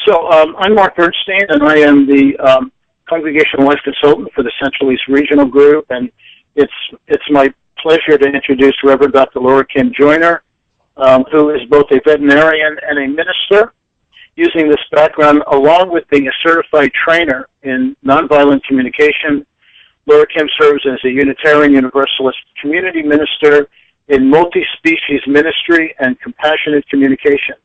I'm Mark Bernstein, and I am the Congregational Life Consultant for the Central East Regional Group, and it's my pleasure to introduce Reverend Dr. LoraKim Joyner, who is both a veterinarian and a minister. Using this background, along with being a certified trainer in nonviolent communication, LoraKim serves as a Unitarian Universalist community minister in multi-species ministry and compassionate communication.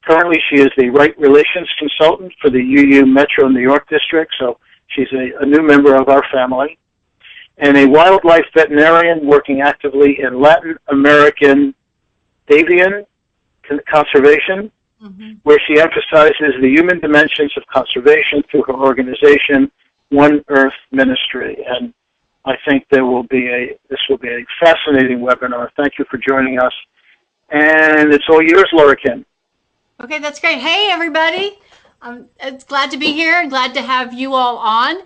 Currently, she is the Right Relations Consultant for the UU Metro New York District, so she's a new member of our family, and a wildlife veterinarian working actively in Latin American avian conservation, where she emphasizes the human dimensions of conservation through her organization, One Earth Ministry. And I think this will be a fascinating webinar. Thank you for joining us. And it's all yours, LoraKim. Okay, that's great. Hey, everybody. It's glad to be here and glad to have you all on.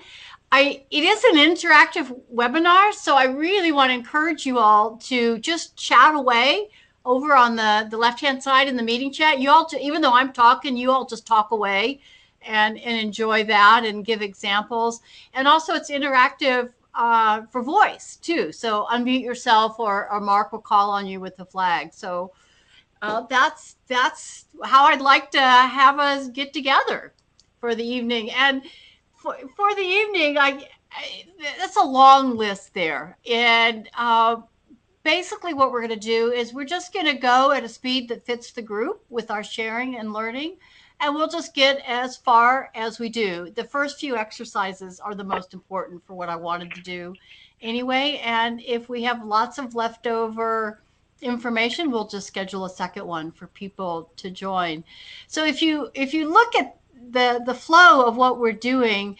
It is an interactive webinar, so I really want to encourage you all to just chat away over on the left-hand side in the meeting chat. You all, even though I'm talking, you all just talk away and enjoy that and give examples. And also it's interactive for voice too. So unmute yourself or Mark will call on you with the flag. So that's how I'd like to have us get together for the evening. And for the evening, that's a long list there. And basically what we're going to do is we're just going to go at a speed that fits the group with our sharing and learning. And we'll just get as far as we do. The first few exercises are the most important for what I wanted to do anyway. And if we have lots of leftover information, we'll just schedule a second one for people to join. So if you look at the flow of what we're doing,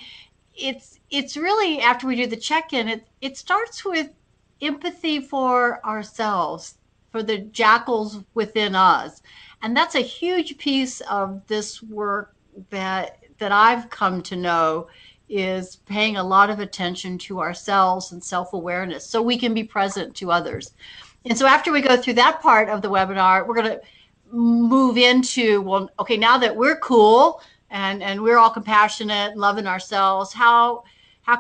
it's really, after we do the check-in, it starts with empathy for ourselves, for the jackals within us. And that's a huge piece of this work that I've come to know, is paying a lot of attention to ourselves and self-awareness so we can be present to others. And so after we go through that part of the webinar, we're going to move into, well, okay, now that we're cool and we're all compassionate and loving ourselves, how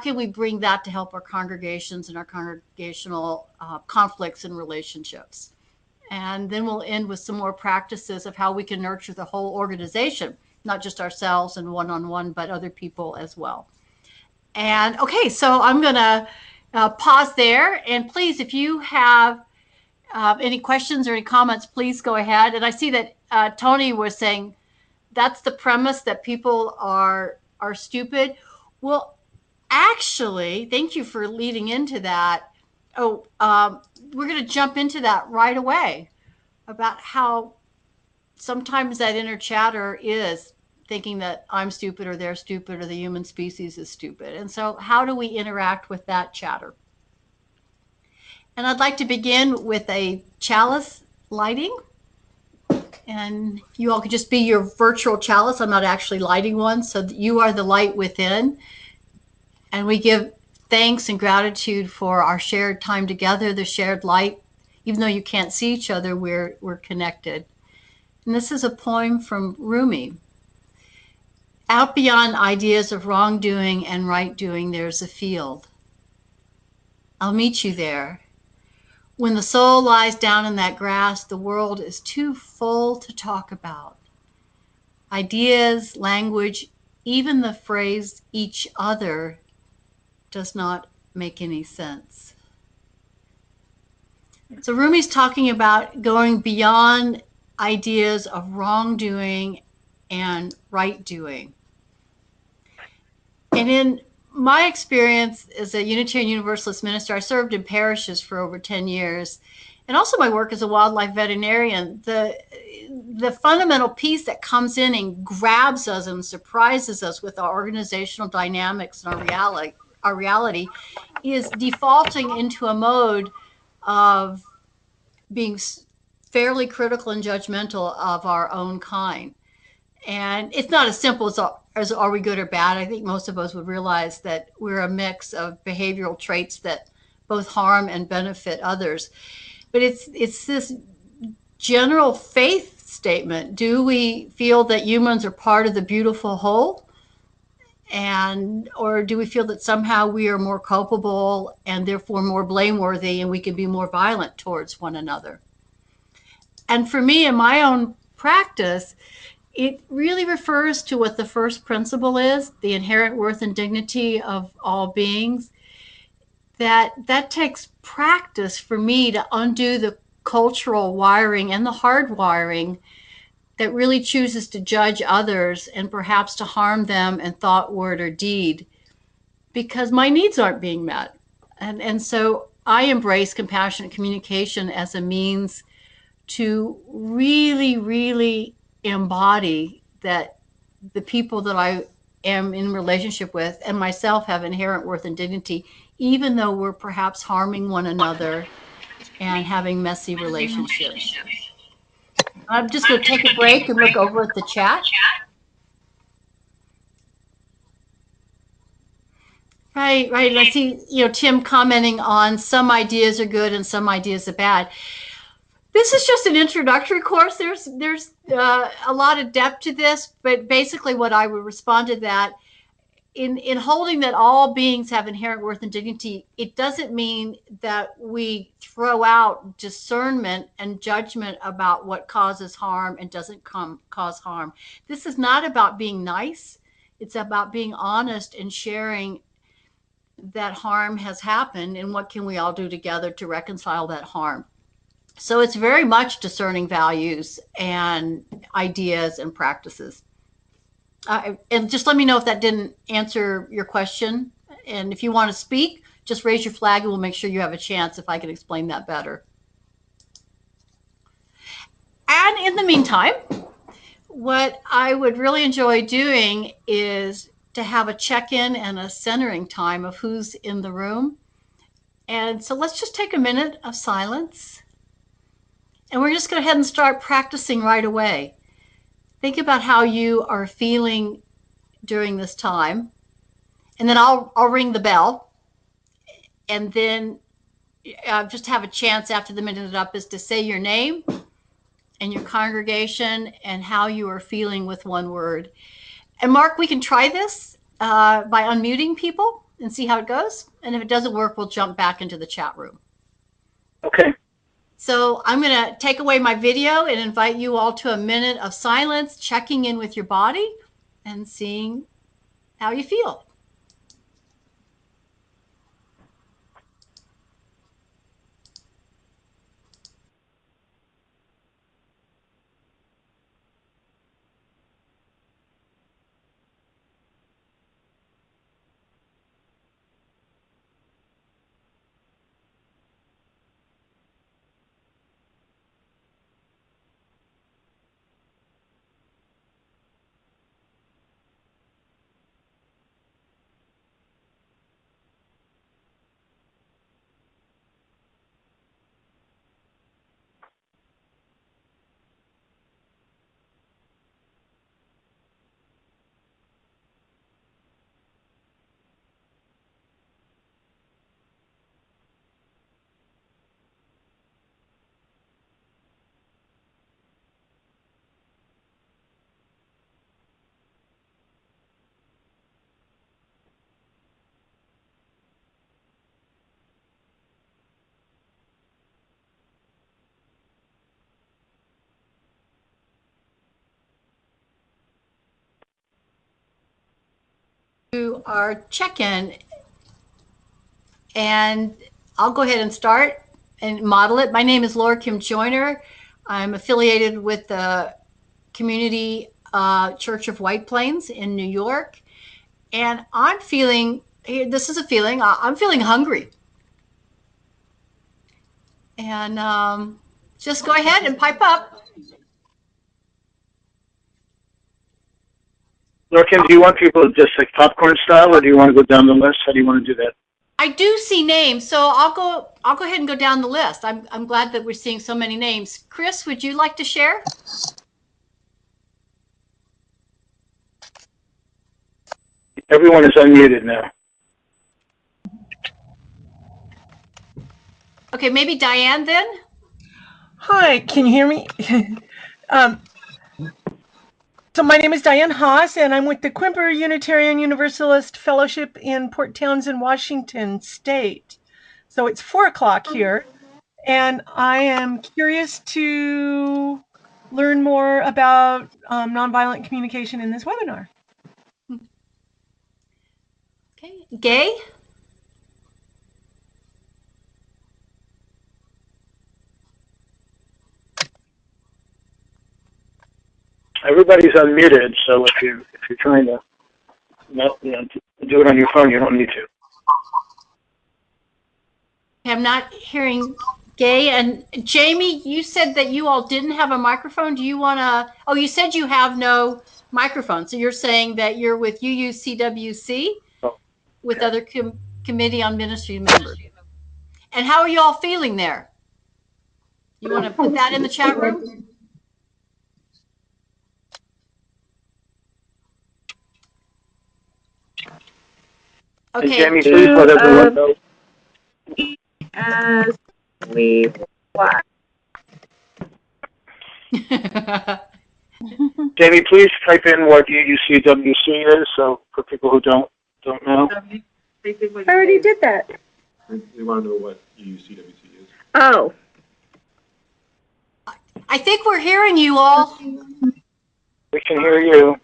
can we bring that to help our congregations and our congregational conflicts and relationships? And then we'll end with some more practices of how we can nurture the whole organization, not just ourselves and one-on-one, but other people as well. And okay, so I'm going to pause there. And please, if you have any questions or any comments, please go ahead. And I see that Tony was saying that's the premise, that people are stupid. Well, actually, thank you for leading into that. We're going to jump into that right away about how sometimes that inner chatter is thinking that I'm stupid or they're stupid or the human species is stupid. And so how do we interact with that chatter? And I'd like to begin with a chalice lighting. And you all could just be your virtual chalice. I'm not actually lighting one, so that you are the light within. And we give thanks and gratitude for our shared time together, the shared light. Even though you can't see each other, we're connected. And this is a poem from Rumi. Out beyond ideas of wrongdoing and right doing, there's a field. I'll meet you there. When the soul lies down in that grass, the world is too full to talk about. Ideas, language, even the phrase each other does not make any sense. So Rumi's talking about going beyond ideas of wrongdoing and right doing. And in my experience as a Unitarian Universalist minister, I served in parishes for over 10 years. And also my work as a wildlife veterinarian, the fundamental piece that comes in and grabs us and surprises us with our organizational dynamics and our reality is defaulting into a mode of being fairly critical and judgmental of our own kind. And it's not as simple as are we good or bad. I think most of us would realize that we're a mix of behavioral traits that both harm and benefit others. But it's this general faith statement? Do we feel that humans are part of the beautiful whole? Or do we feel that somehow we are more culpable and therefore more blameworthy and we can be more violent towards one another? And for me, in my own practice, it really refers to what the first principle is, the inherent worth and dignity of all beings. That takes practice for me to undo the cultural wiring and the hard wiring that really chooses to judge others and perhaps to harm them in thought, word, or deed because my needs aren't being met. And so I embrace compassionate communication as a means to really, really embody that the people that I am in relationship with and myself have inherent worth and dignity, even though we're perhaps harming one another and having messy relationships. I'm just going to take a break and look over at the chat. Right. I see, Tim commenting on some ideas are good and some ideas are bad. This is just an introductory course. There's a lot of depth to this, but basically what I would respond to that in holding that all beings have inherent worth and dignity, it doesn't mean that we throw out discernment and judgment about what causes harm and doesn't cause harm. This is not about being nice. It's about being honest and sharing that harm has happened and what can we all do together to reconcile that harm. So it's very much discerning values and ideas and practices. And just let me know if that didn't answer your question. And if you want to speak, just raise your flag and we'll make sure you have a chance if I can explain that better. And in the meantime, what I would really enjoy doing is to have a check-in and a centering time of who's in the room. And so let's just take a minute of silence. And we're just going to go ahead and start practicing right away. Think about how you are feeling during this time. And then I'll ring the bell. And then just have a chance after the minute up is to say your name and your congregation and how you are feeling with one word. And Mark, we can try this by unmuting people and see how it goes. And if it doesn't work, we'll jump back into the chat room. Okay. So I'm going to take away my video and invite you all to a minute of silence, checking in with your body and seeing how you feel. To our check-in, and I'll go ahead and start and model it. My name is LoraKim Joyner. I'm affiliated with the Community Church of White Plains in New York. And I'm feeling, this is a feeling, I'm feeling hungry. And just go ahead and pipe up. LoraKim, do you want people just like popcorn style, or do you want to go down the list? How do you want to do that? I do see names, so I'll go ahead and go down the list. I'm glad that we're seeing so many names. Chris, would you like to share? Everyone is unmuted now. Okay, maybe Diane then? Hi, can you hear me? So my name is Diane Haas, and I'm with the Quimper Unitarian Universalist Fellowship in Port Townsend, Washington State. So it's 4 o'clock here, and I am curious to learn more about nonviolent communication in this webinar. Okay, Gay? Everybody's unmuted, so if you're trying to do it on your phone, you don't need to. I'm not hearing Gay. And Jamie, you said that you all didn't have a microphone. Do you want to? Oh, you said you have no microphone. So you're saying that you're with UUCWC, with Okay. other committee on ministry members. And how are you all feeling there? You want to put that in the chat room? Okay. And Jamie, please let everyone know. As we watch. Jamie, please type in what UUCWC is, so for people who don't know. I already did that. We want to know what UUCWC is. Oh. I think we're hearing you all. We can hear you.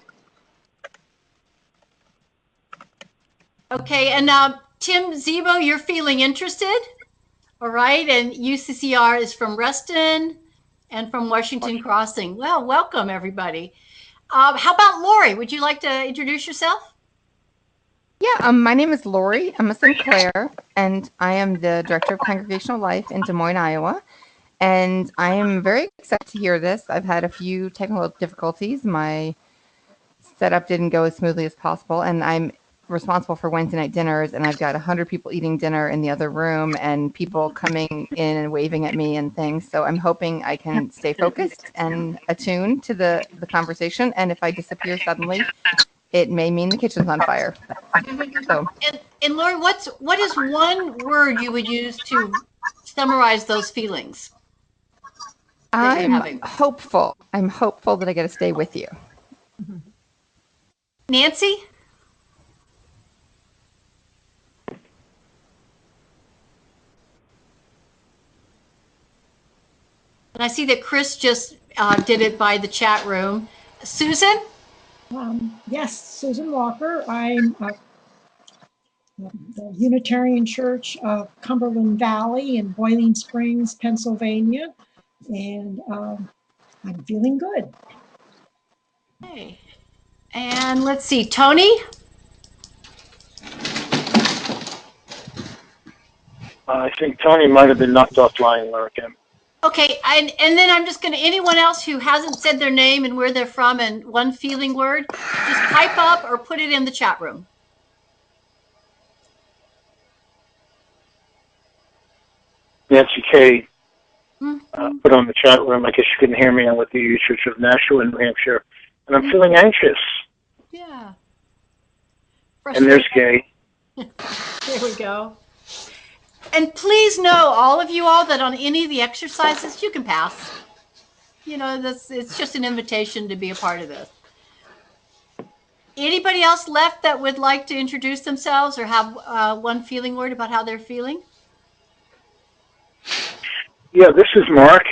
Okay, and Tim Zebo, you're feeling interested? All right, and UCCR is from Reston and from Washington Crossing. Well, welcome everybody. How about Lori? Would you like to introduce yourself? Yeah, my name is Lori. I'm a Sinclair, and I am the Director of Congregational Life in Des Moines, Iowa. And I am very excited to hear this. I've had a few technical difficulties. My setup didn't go as smoothly as possible, and I'm responsible for Wednesday night dinners, and I've got 100 people eating dinner in the other room and people coming in and waving at me and things. So I'm hoping I can stay focused and attuned to the conversation. And if I disappear suddenly, it may mean the kitchen's on fire. So, and Lori, what is one word you would use to summarize those feelings? I'm hopeful. I'm hopeful that I get to stay with you. Nancy? And I see that Chris just did it by the chat room. Susan? Yes, Susan Walker. I'm the Unitarian Church of Cumberland Valley in Boiling Springs, Pennsylvania, and I'm feeling good. Okay. And let's see, Tony? I think Tony might have been knocked offline, LoraKim. Okay, and then I'm just going to, anyone else who hasn't said their name and where they're from and one feeling word, just type up or put it in the chat room. Nancy K. Put on the chat room. I guess you couldn't hear me. I'm with the UU Church of Nashua in New Hampshire, and I'm feeling anxious. Yeah. And there's Gay. There we go. And please know, all of you all, that on any of the exercises, you can pass. You know, it's just an invitation to be a part of this. Anybody else left that would like to introduce themselves or have one feeling word about how they're feeling? Yeah, this is Mark.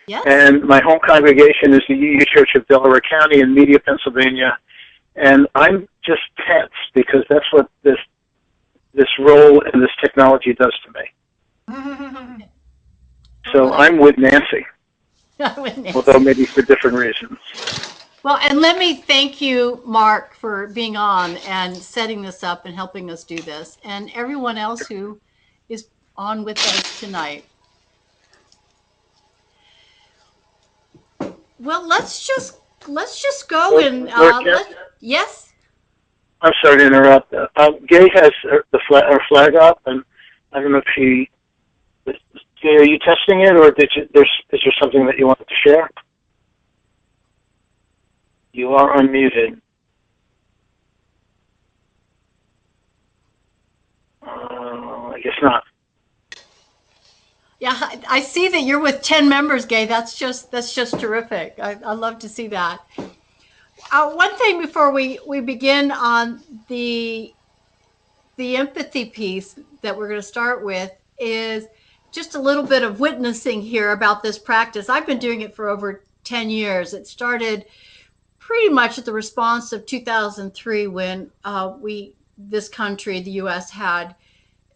Yes. And my home congregation is the UU Church of Delaware County in Media, Pennsylvania. And I'm just tense because that's what this role and this technology does to me. So I'm with Nancy, although maybe for different reasons. Well, and let me thank you, Mark, for being on and setting this up and helping us do this, and everyone else who is on with us tonight. Well, let's just go and yes. I'm sorry to interrupt. Gay has her flag up, and I don't know if she. Gay, are you testing it, or is there something that you wanted to share? You are unmuted. I guess not. Yeah, I see that you're with 10 members, Gay. That's just terrific. I love to see that. One thing before we begin on the empathy piece that we're going to start with is just a little bit of witnessing here about this practice. I've been doing it for over 10 years. It started pretty much at the response of 2003 when this country, the U.S., had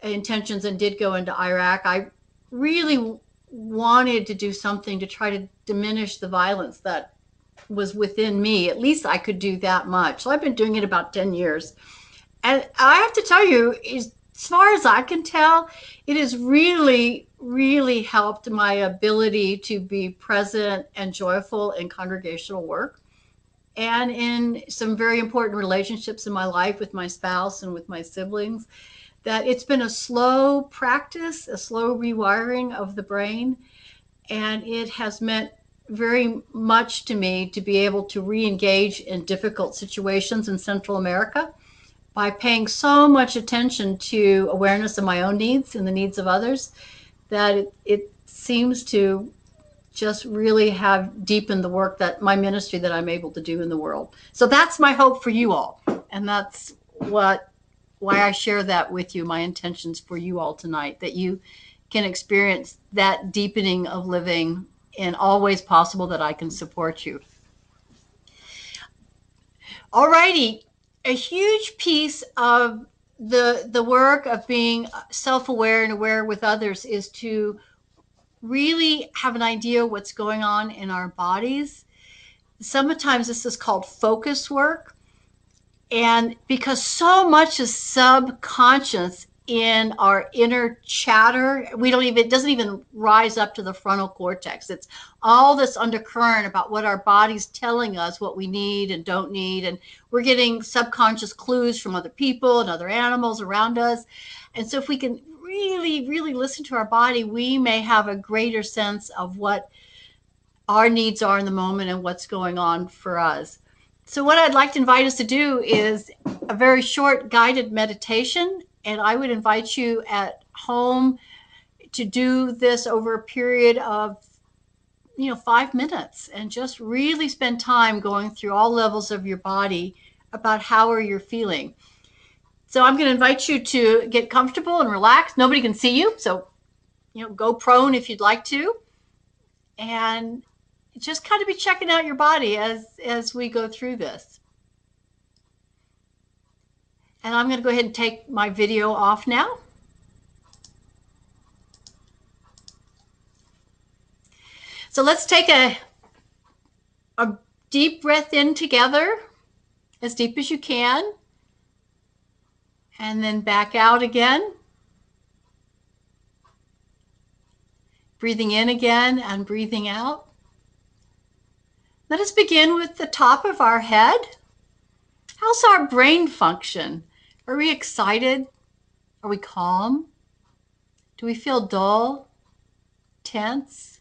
intentions and did go into Iraq. I really wanted to do something to try to diminish the violence that was within me. At least I could do that much. So I've been doing it about 10 years. And I have to tell you, as far as I can tell, it has really, really helped my ability to be present and joyful in congregational work and in some very important relationships in my life with my spouse and with my siblings. That it's been a slow practice, a slow rewiring of the brain, and it has meant very much to me to be able to re-engage in difficult situations in Central America by paying so much attention to awareness of my own needs and the needs of others, that it seems to just really have deepened the work that my ministry that I'm able to do in the world. So that's my hope for you all. And that's why I share that with you, my intentions for you all tonight, that you can experience that deepening of living in all ways possible that I can support you. All righty. A huge piece of the work of being self-aware and aware with others is to really have an idea what's going on in our bodies. Sometimes this is called focus work. And because so much is subconscious in our inner chatter, it doesn't even rise up to the frontal cortex. It's all this undercurrent about what our body's telling us what we need and don't need. And we're getting subconscious clues from other people and other animals around us. And so if we can really, really listen to our body, we may have a greater sense of what our needs are in the moment and what's going on for us. So what I'd like to invite us to do is a very short guided meditation. And I would invite you at home to do this over a period of 5 minutes and just really spend time going through all levels of your body about how are you feeling. So I'm going to invite you to get comfortable and relax. Nobody can see you, so go prone if you'd like to, and just kind of be checking out your body as we go through this. And I'm going to go ahead and take my video off now. So let's take a deep breath in together, as deep as you can, and then back out again. Breathing in again and breathing out. Let us begin with the top of our head. How's our brain function? Are we excited? Are we calm? Do we feel dull, tense,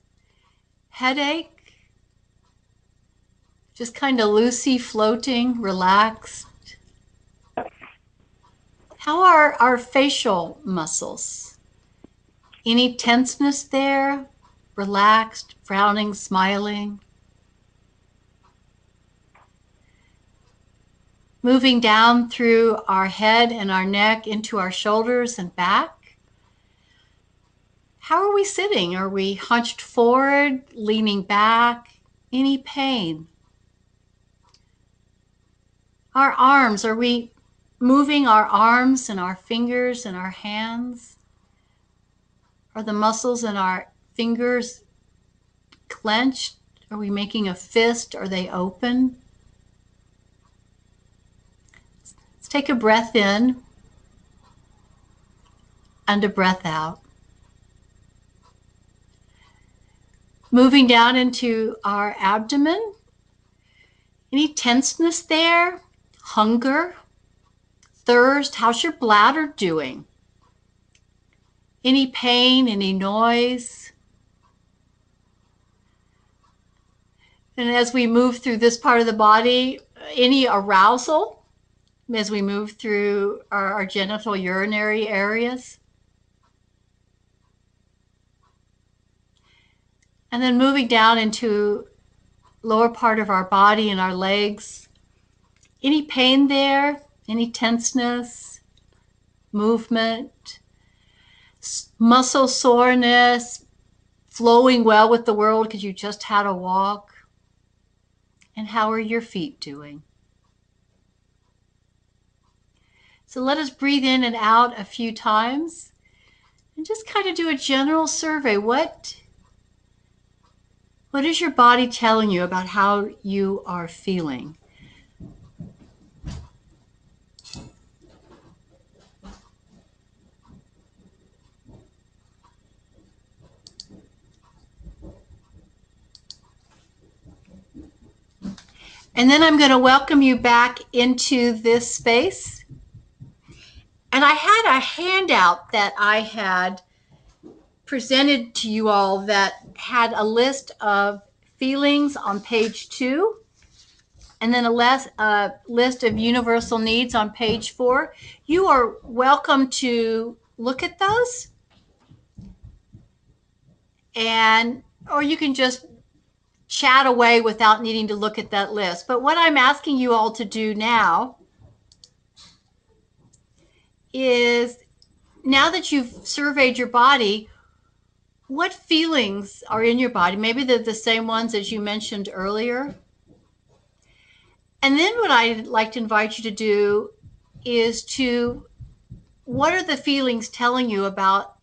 headache? Just kind of loosey floating, relaxed. How are our facial muscles? Any tenseness there? Relaxed, frowning, smiling? Moving down through our head and our neck into our shoulders and back. How are we sitting? Are we hunched forward, leaning back? Any pain? Our arms, are we moving our arms and our fingers and our hands? Are the muscles in our fingers clenched? Are we making a fist? Are they open? Let's take a breath in and a breath out. Moving down into our abdomen. Any tenseness there? Hunger? Thirst? How's your bladder doing? Any pain? Any noise? And as we move through this part of the body, any arousal as we move through our genital urinary areas? And then moving down into lower part of our body and our legs. Any pain there? Any tenseness? Movement? Muscle soreness? Flowing well with the world because you just had a walk? And how are your feet doing? So let us breathe in and out a few times and just kind of do a general survey. What is your body telling you about how you are feeling? And then I'm going to welcome you back into this space. And I had a handout that I had presented to you all that had a list of feelings on page 2, and then a list of universal needs on page 4. You are welcome to look at those, or you can just chat away without needing to look at that list. But what I'm asking you all to do now is, now that you've surveyed your body, what feelings are in your body? Maybe they're the same ones as you mentioned earlier. And then what I'd like to invite you to do is what are the feelings telling you about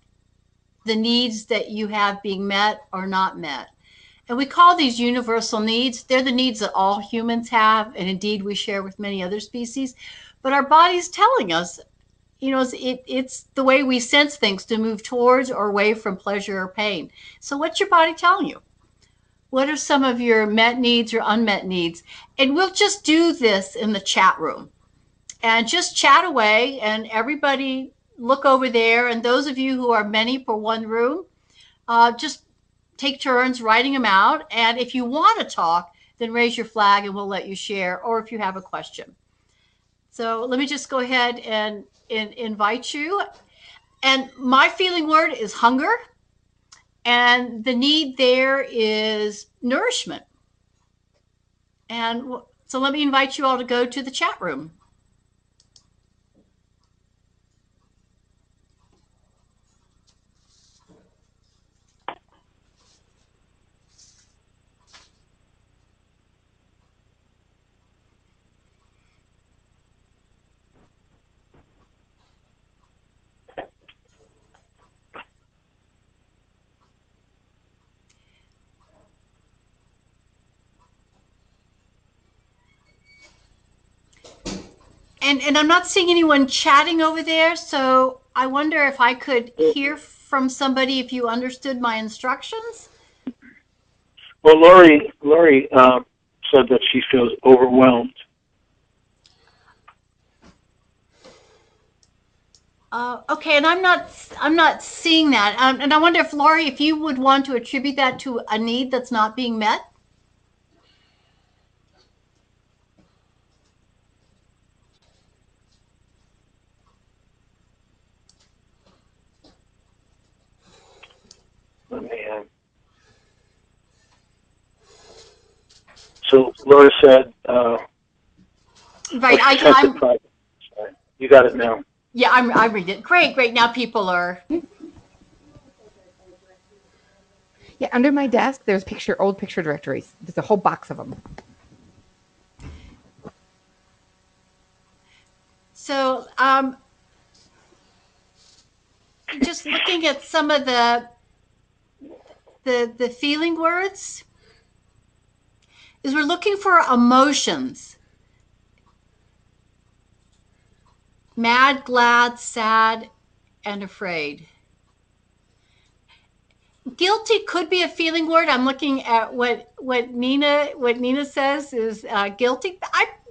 the needs that you have being met or not met? And we call these universal needs. They're the needs that all humans have, and indeed we share with many other species. But our body's telling us, it's the way we sense things to move towards or away from pleasure or pain. So what's your body telling you? What are some of your met needs or unmet needs? And we'll just do this in the chat room. And just chat away, and everybody look over there. And those of you who are many per one room, just take turns writing them out. And if you want to talk, then raise your flag and we'll let you share, or if you have a question. So let me just go ahead and invite you. And my feeling word is hunger. And the need there is nourishment. And so let me invite you all to go to the chat room. And I'm not seeing anyone chatting over there, so I wonder if I could hear from somebody if you understood my instructions. Well, Lori said that she feels overwhelmed. Okay, and I'm not seeing that. And I wonder if, Lori, if you would want to attribute that to a need that's not being met. So Laura said, right, you got it now. Yeah, I read it. Great. Now people are. Yeah, under my desk, there's old picture directories. There's a whole box of them. So, just looking at some of the feeling words, is we're looking for emotions. Mad, glad, sad, and afraid. Guilty could be a feeling word. I'm looking at what Nina says is guilty.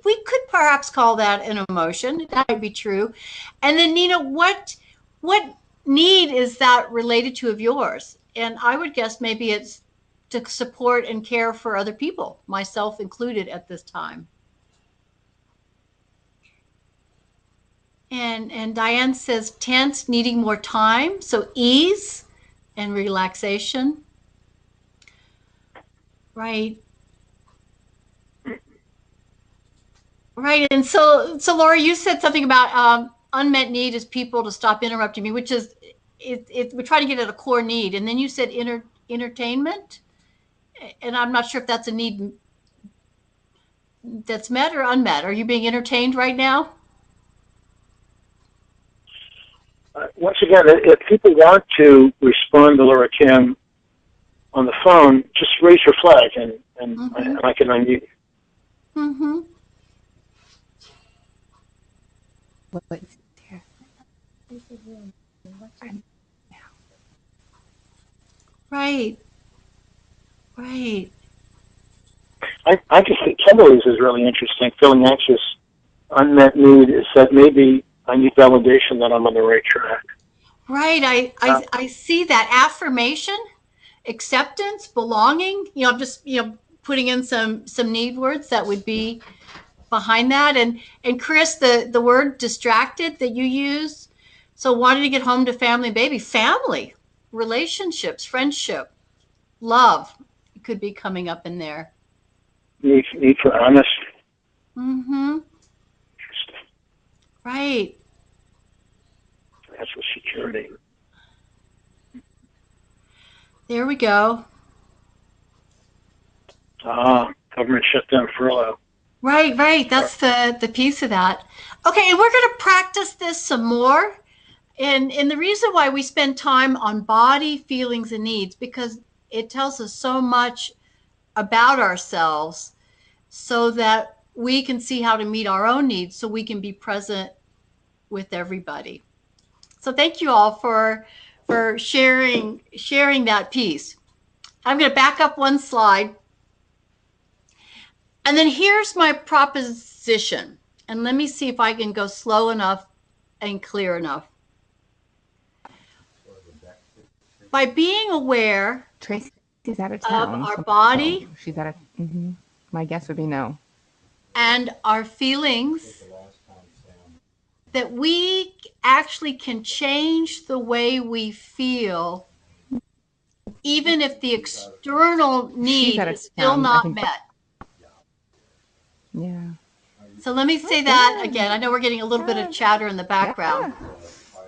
We could perhaps call that an emotion. That might be true. And then Nina, what need is that related to of yours? And I would guess maybe it's to support and care for other people, myself included at this time. And Diane says tense, needing more time. So ease and relaxation. Right. Right. And so Laura, you said something about unmet need is people to stop interrupting me, which is we try to get at a core need. And then you said entertainment, and I'm not sure if that's a need that's met or unmet. Are you being entertained right now? Once again, if people want to respond to LoraKim on the phone, just raise your flag, and I can unmute. Mm-hmm. What's here? Right. Right. I just think Kimberly's is really interesting. Feeling anxious, unmet need is that maybe I need validation that I'm on the right track. Right. I see that affirmation, acceptance, belonging. I'm just putting in some need words that would be behind that. And Chris, the word distracted that you use. So wanting to get home to family, baby, family, relationships, friendship, love could be coming up in there. Need for honest. Mm-hmm. Right. That's for security. There we go. Government shutdown, furlough. Right. That's the piece of that. Okay, and we're going to practice this some more. And the reason why we spend time on body, feelings, and needs, because it tells us so much about ourselves so that we can see how to meet our own needs so we can be present with everybody. So thank you all for sharing that piece. I'm going to back up one slide. And then here's my proposition. And let me see if I can go slow enough and clear enough. By being aware Tracy's out of town. of our body, she's out of. My guess would be no. And our feelings, that we actually can change the way we feel, even if the external need is still not met. Yeah. So let me say that again. I know we're getting a little bit of chatter in the background.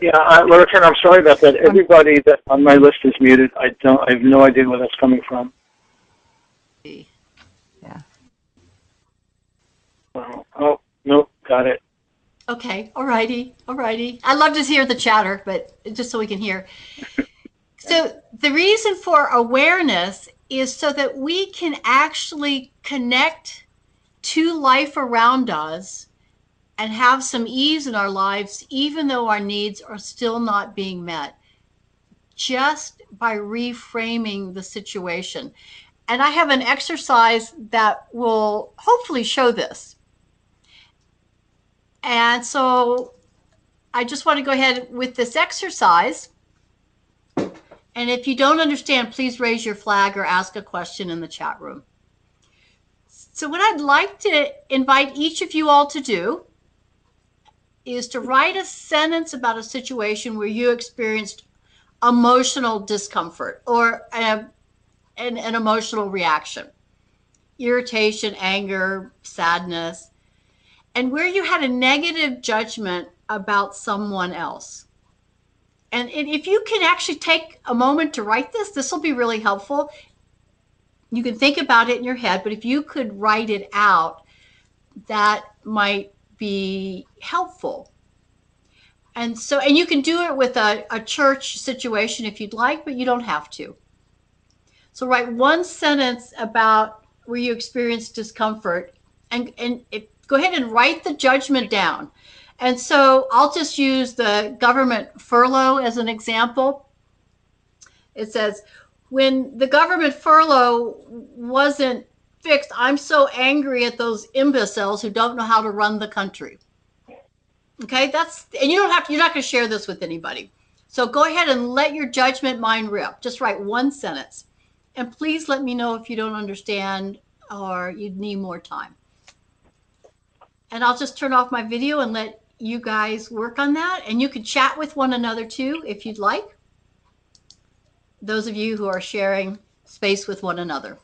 Yeah, LoraKim, I'm sorry about that. Everybody that on my list is muted. I have no idea where that's coming from. Yeah. Oh, nope, got it. Okay, all righty. I love to hear the chatter, but just so we can hear. So the reason for awareness is so that we can actually connect to life around us and have some ease in our lives, even though our needs are still not being met, just by reframing the situation. And I have an exercise that will hopefully show this. And so I just want to go ahead with this exercise. And if you don't understand, please raise your flag or ask a question in the chat room. So what I'd like to invite each of you all to do is to write a sentence about a situation where you experienced emotional discomfort or an emotional reaction, irritation, anger, sadness, and where you had a negative judgment about someone else. And if you can actually take a moment to write this will be really helpful. You can think about it in your head, but if you could write it out, that might be helpful. And you can do it with a church situation if you'd like, but you don't have to. So write one sentence about where you experienced discomfort and go ahead and write the judgment down. And so I'll just use the government furlough as an example. It says, when the government furlough wasn't fixed, I'm so angry at those imbeciles who don't know how to run the country. Okay, and you're not going to share this with anybody. So go ahead and let your judgment mind rip. Just write one sentence. And please let me know if you don't understand or you need more time. And I'll just turn off my video and let you guys work on that. And you can chat with one another too, if you'd like. Those of you who are sharing space with one another.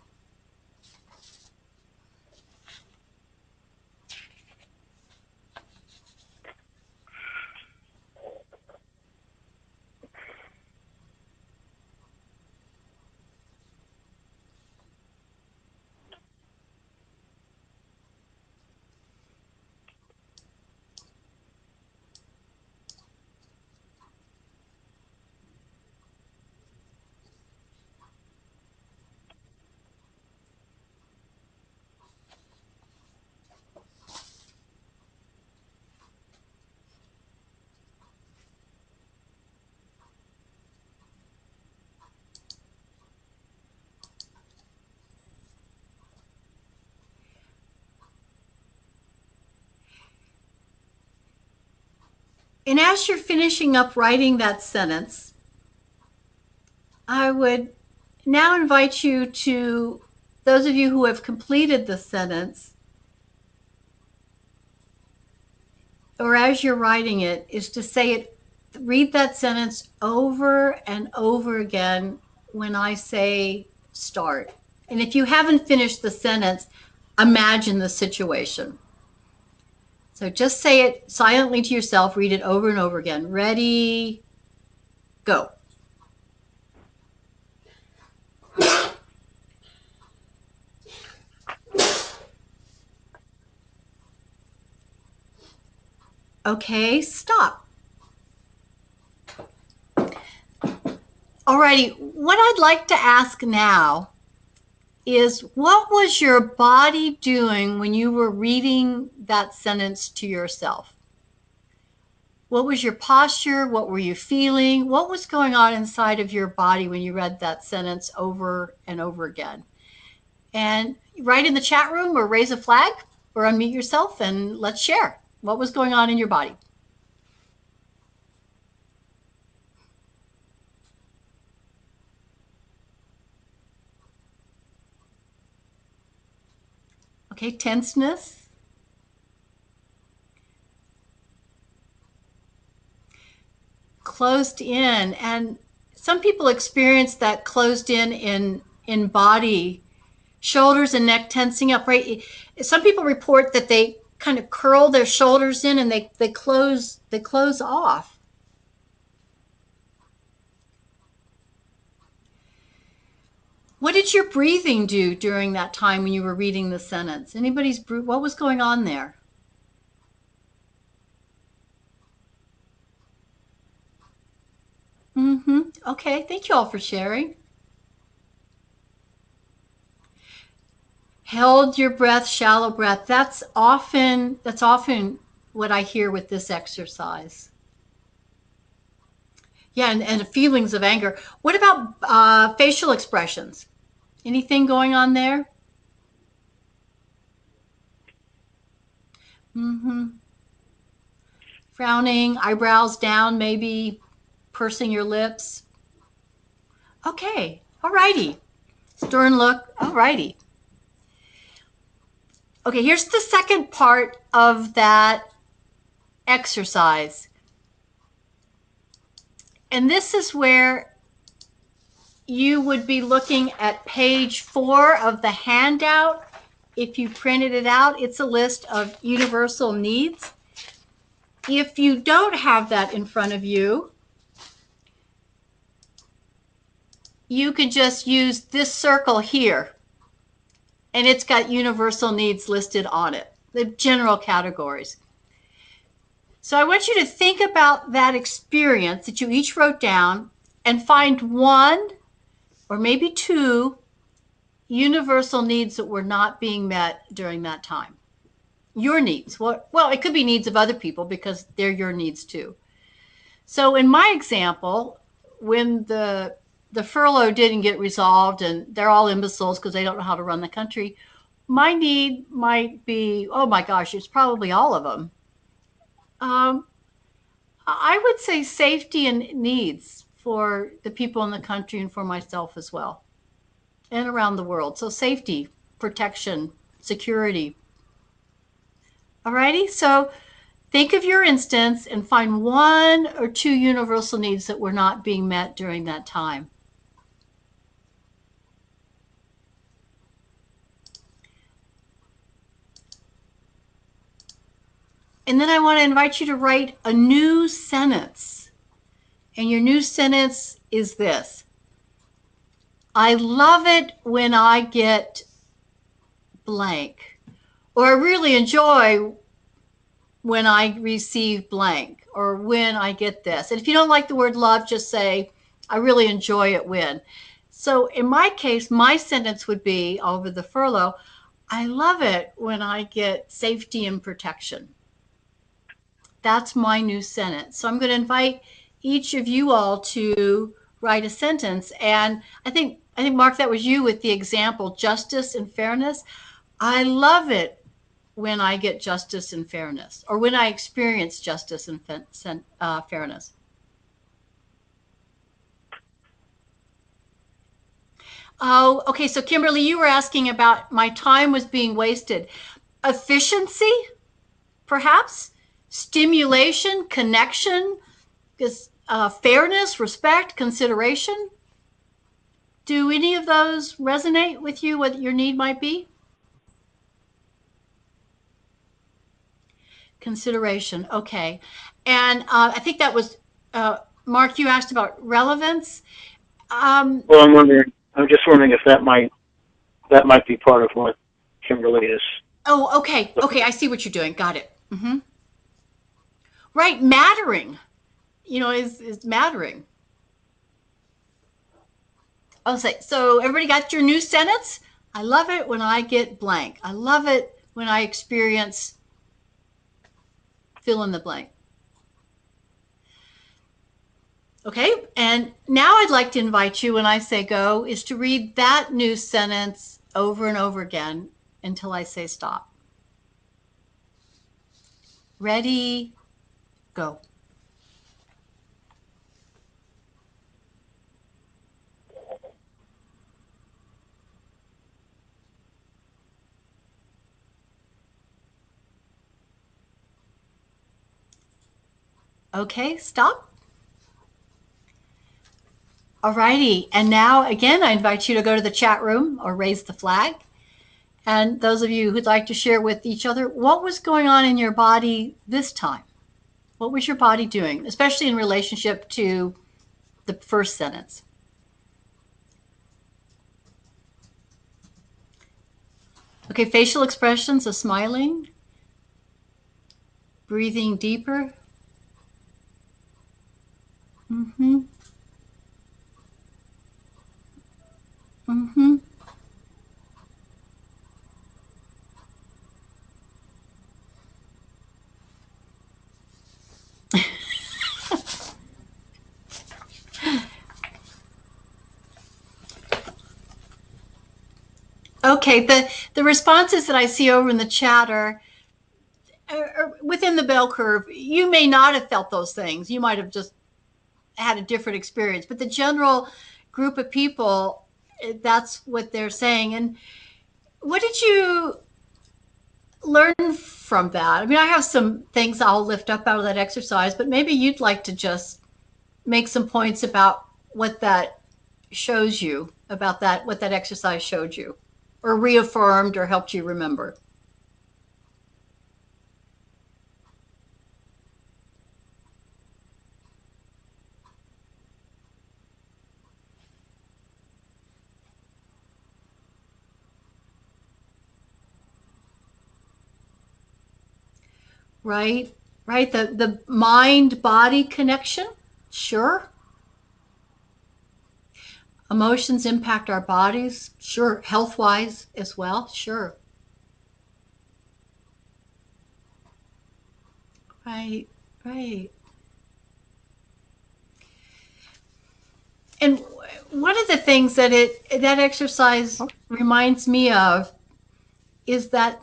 And as you're finishing up writing that sentence, I would now invite you to, those of you who have completed the sentence, or as you're writing it, is to say it, read that sentence over and over again when I say start. And if you haven't finished the sentence, imagine the situation. So just say it silently to yourself, read it over and over again. Ready, go. Okay, stop. Alrighty, what I'd like to ask now is, what was your body doing when you were reading that sentence to yourself? What was your posture? What were you feeling? What was going on inside of your body when you read that sentence over and over again? And write in the chat room or raise a flag or unmute yourself and let's share what was going on in your body. Okay, tenseness. Closed in. And some people experience that closed in body, shoulders and neck tensing up, right? Some people report that they kind of curl their shoulders in and they close off. What did your breathing do during that time when you were reading the sentence? What was going on there? Okay, thank you all for sharing. Held your breath, shallow breath. That's often what I hear with this exercise. Yeah, and feelings of anger. What about facial expressions? Anything going on there? Frowning, eyebrows down, maybe pursing your lips. Okay, alrighty. Stern look, alrighty. Okay, here's the second part of that exercise. And this is where you would be looking at page 4 of the handout. If you printed it out, it's a list of universal needs. If you don't have that in front of you, you could just use this circle here, and it's got universal needs listed on it, the general categories. So I want you to think about that experience that you each wrote down and find one or maybe two universal needs that were not being met during that time. Your needs. Well, it could be needs of other people because they're your needs too. So in my example, when the furlough didn't get resolved and they're all imbeciles because they don't know how to run the country, my need might be, oh my gosh, it's probably all of them. I would say safety and needs for the people in the country and for myself as well, and around the world. So safety, protection, security. Alrighty, so think of your instance and find one or two universal needs that were not being met during that time. And then I want to invite you to write a new sentence. And your new sentence is this: I love it when I get blank. Or I really enjoy when I receive blank, or when I get this. And if you don't like the word love, just say, I really enjoy it when. So in my case, my sentence would be over the furlough, I love it when I get safety and protection. That's my new sentence. So I'm going to invite each of you all to write a sentence. And I think, Mark, that was you with the example, justice and fairness. I love it when I get justice and fairness, or when I experience justice and fairness? Oh, okay. So Kimberly, you were asking about my time was being wasted. Efficiency, perhaps? Stimulation, connection, fairness, respect, consideration? Do any of those resonate with you, what your need might be? Consideration, okay. And I think that was, Mark, you asked about relevance. Well, I'm just wondering if that might be part of what Kimberly is. Oh, okay. Okay, I see what you're doing. Got it. Mm-hmm. Right, mattering, is mattering. I'll say, so everybody got your new sentence? I love it when I get blank. I love it when I experience fill in the blank. Okay, and now I'd like to invite you, when I say go, is to read that new sentence over and over again until I say stop. Ready, go. Okay, stop. Alrighty, and now again, I invite you to go to the chat room or raise the flag. And those of you who'd like to share with each other, what was going on in your body this time? What was your body doing, especially in relationship to the first sentence? Okay, facial expressions of smiling, breathing deeper. Mm-hmm. Mm-hmm. Okay, the responses that I see over in the chat are within the bell curve. You may not have felt those things. You might have just had a different experience. But the general group of people, that's what they're saying. And what did you learn from that? I mean, I have some things I'll lift up out of that exercise, but maybe you'd like to just make some points about what that shows you, about that, what that exercise showed you, or reaffirmed or helped you remember. Right, right. The mind body connection, sure. Emotions impact our bodies, sure. Health wise as well, sure. Right, right. And one of the things that that exercise reminds me of is that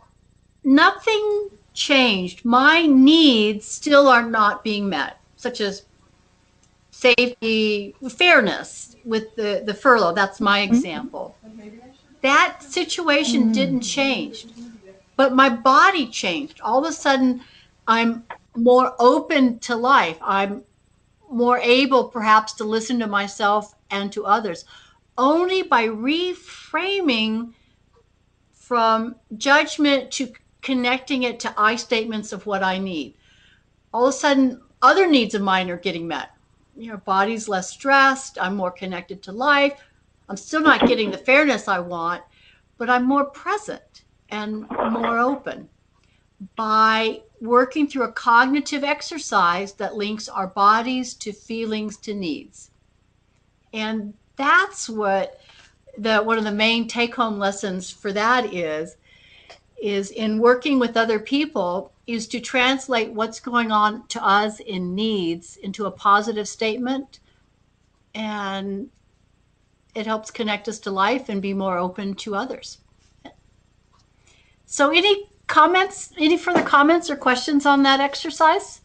nothing changed. My needs still are not being met, such as safety, fairness with the furlough. That's my example. That situation didn't change, but my body changed. All of a sudden, I'm more open to life. I'm more able perhaps to listen to myself and to others only by reframing from judgment to connecting it to I statements of what I need. All of a sudden, other needs of mine are getting met. Body's less stressed. I'm more connected to life. I'm still not getting the fairness I want, but I'm more present and more open by working through a cognitive exercise that links our bodies to feelings to needs. And that's what one of the main take-home lessons for that is in working with other people is to translate what's going on to us in needs into a positive statement, and it helps connect us to life and be more open to others. So any comments? Any further comments or questions on that exercise?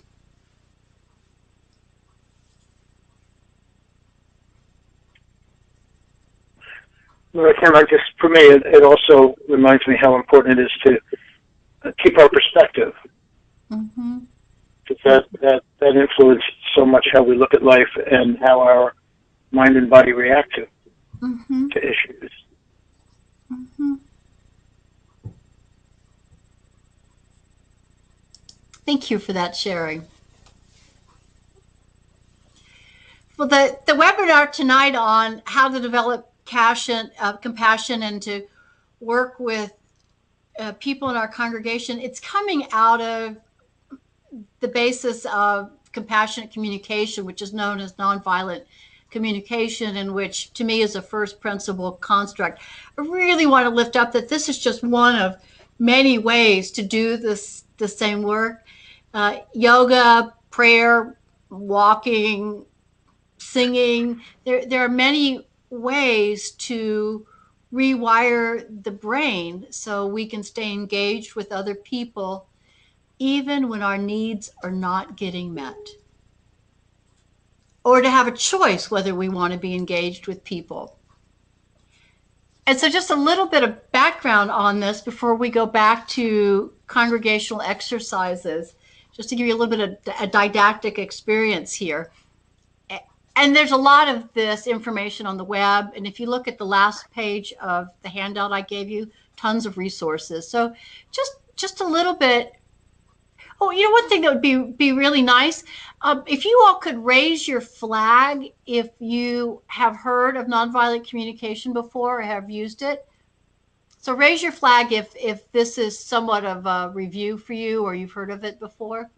LoraKim, for me, it also reminds me how important it is to keep our perspective. Mm-hmm. Because that influences so much how we look at life and how our mind and body react to issues. Mm-hmm. Thank you for that sharing. Well, the webinar tonight on how to develop compassion and to work with people in our congregation, it's coming out of the basis of compassionate communication, which is known as nonviolent communication, and which to me is a first principle construct. I really want to lift up that this is just one of many ways to do the same work. Yoga, prayer, walking, singing. There are many ways to rewire the brain so we can stay engaged with other people even when our needs are not getting met. Or to have a choice whether we want to be engaged with people. And so just a little bit of background on this before we go back to congregational exercises, just to give you a little bit of a didactic experience here. And there's a lot of this information on the web. And if you look at the last page of the handout I gave you, tons of resources. So just a little bit. Oh, you know, one thing that would be really nice, if you all could raise your flag if you have heard of nonviolent communication before or have used it. So raise your flag if this is somewhat of a review for you or you've heard of it before.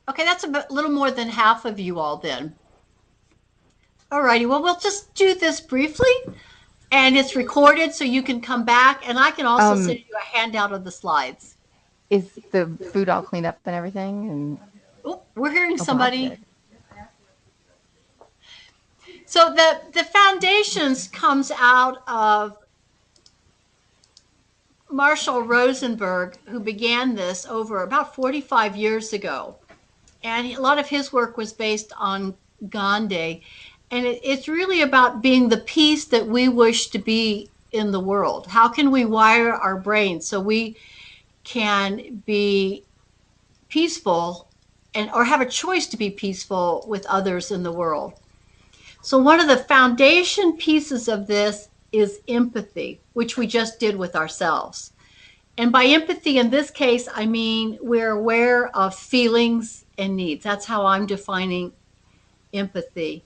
Okay, that's a little more than half of you all then. All righty, well, we'll just do this briefly. And it's recorded, so you can come back, and I can also send you a handout of the slides. Is the food all cleaned up and everything? And oh, we're hearing somebody. So the foundations comes out of Marshall Rosenberg, who began this over about 45 years ago. And a lot of his work was based on Gandhi. And it's really about being the peace that we wish to be in the world. How can we wire our brains so we can be peaceful or have a choice to be peaceful with others in the world? So one of the foundation pieces of this is empathy, which we just did with ourselves. And by empathy in this case, I mean we're aware of feelings and needs. That's how I'm defining empathy.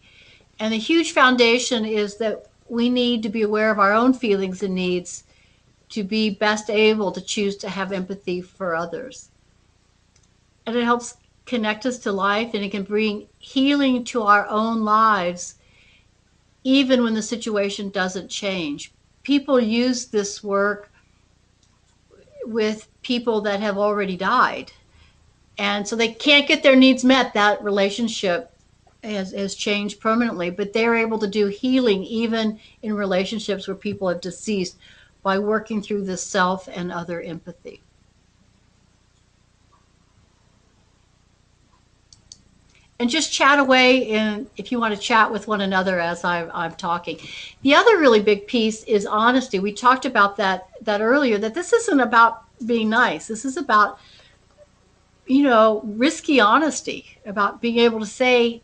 And the huge foundation is that we need to be aware of our own feelings and needs to be best able to choose to have empathy for others. And it helps connect us to life, and it can bring healing to our own lives even when the situation doesn't change. People use this work with people that have already died. And so they can't get their needs met. That relationship has changed permanently, but they're able to do healing even in relationships where people have deceased by working through the self and other empathy. And just chat away, and if you want to chat with one another as I'm talking. The other really big piece is honesty. We talked about that earlier, that this isn't about being nice. This is about, risky honesty, about being able to say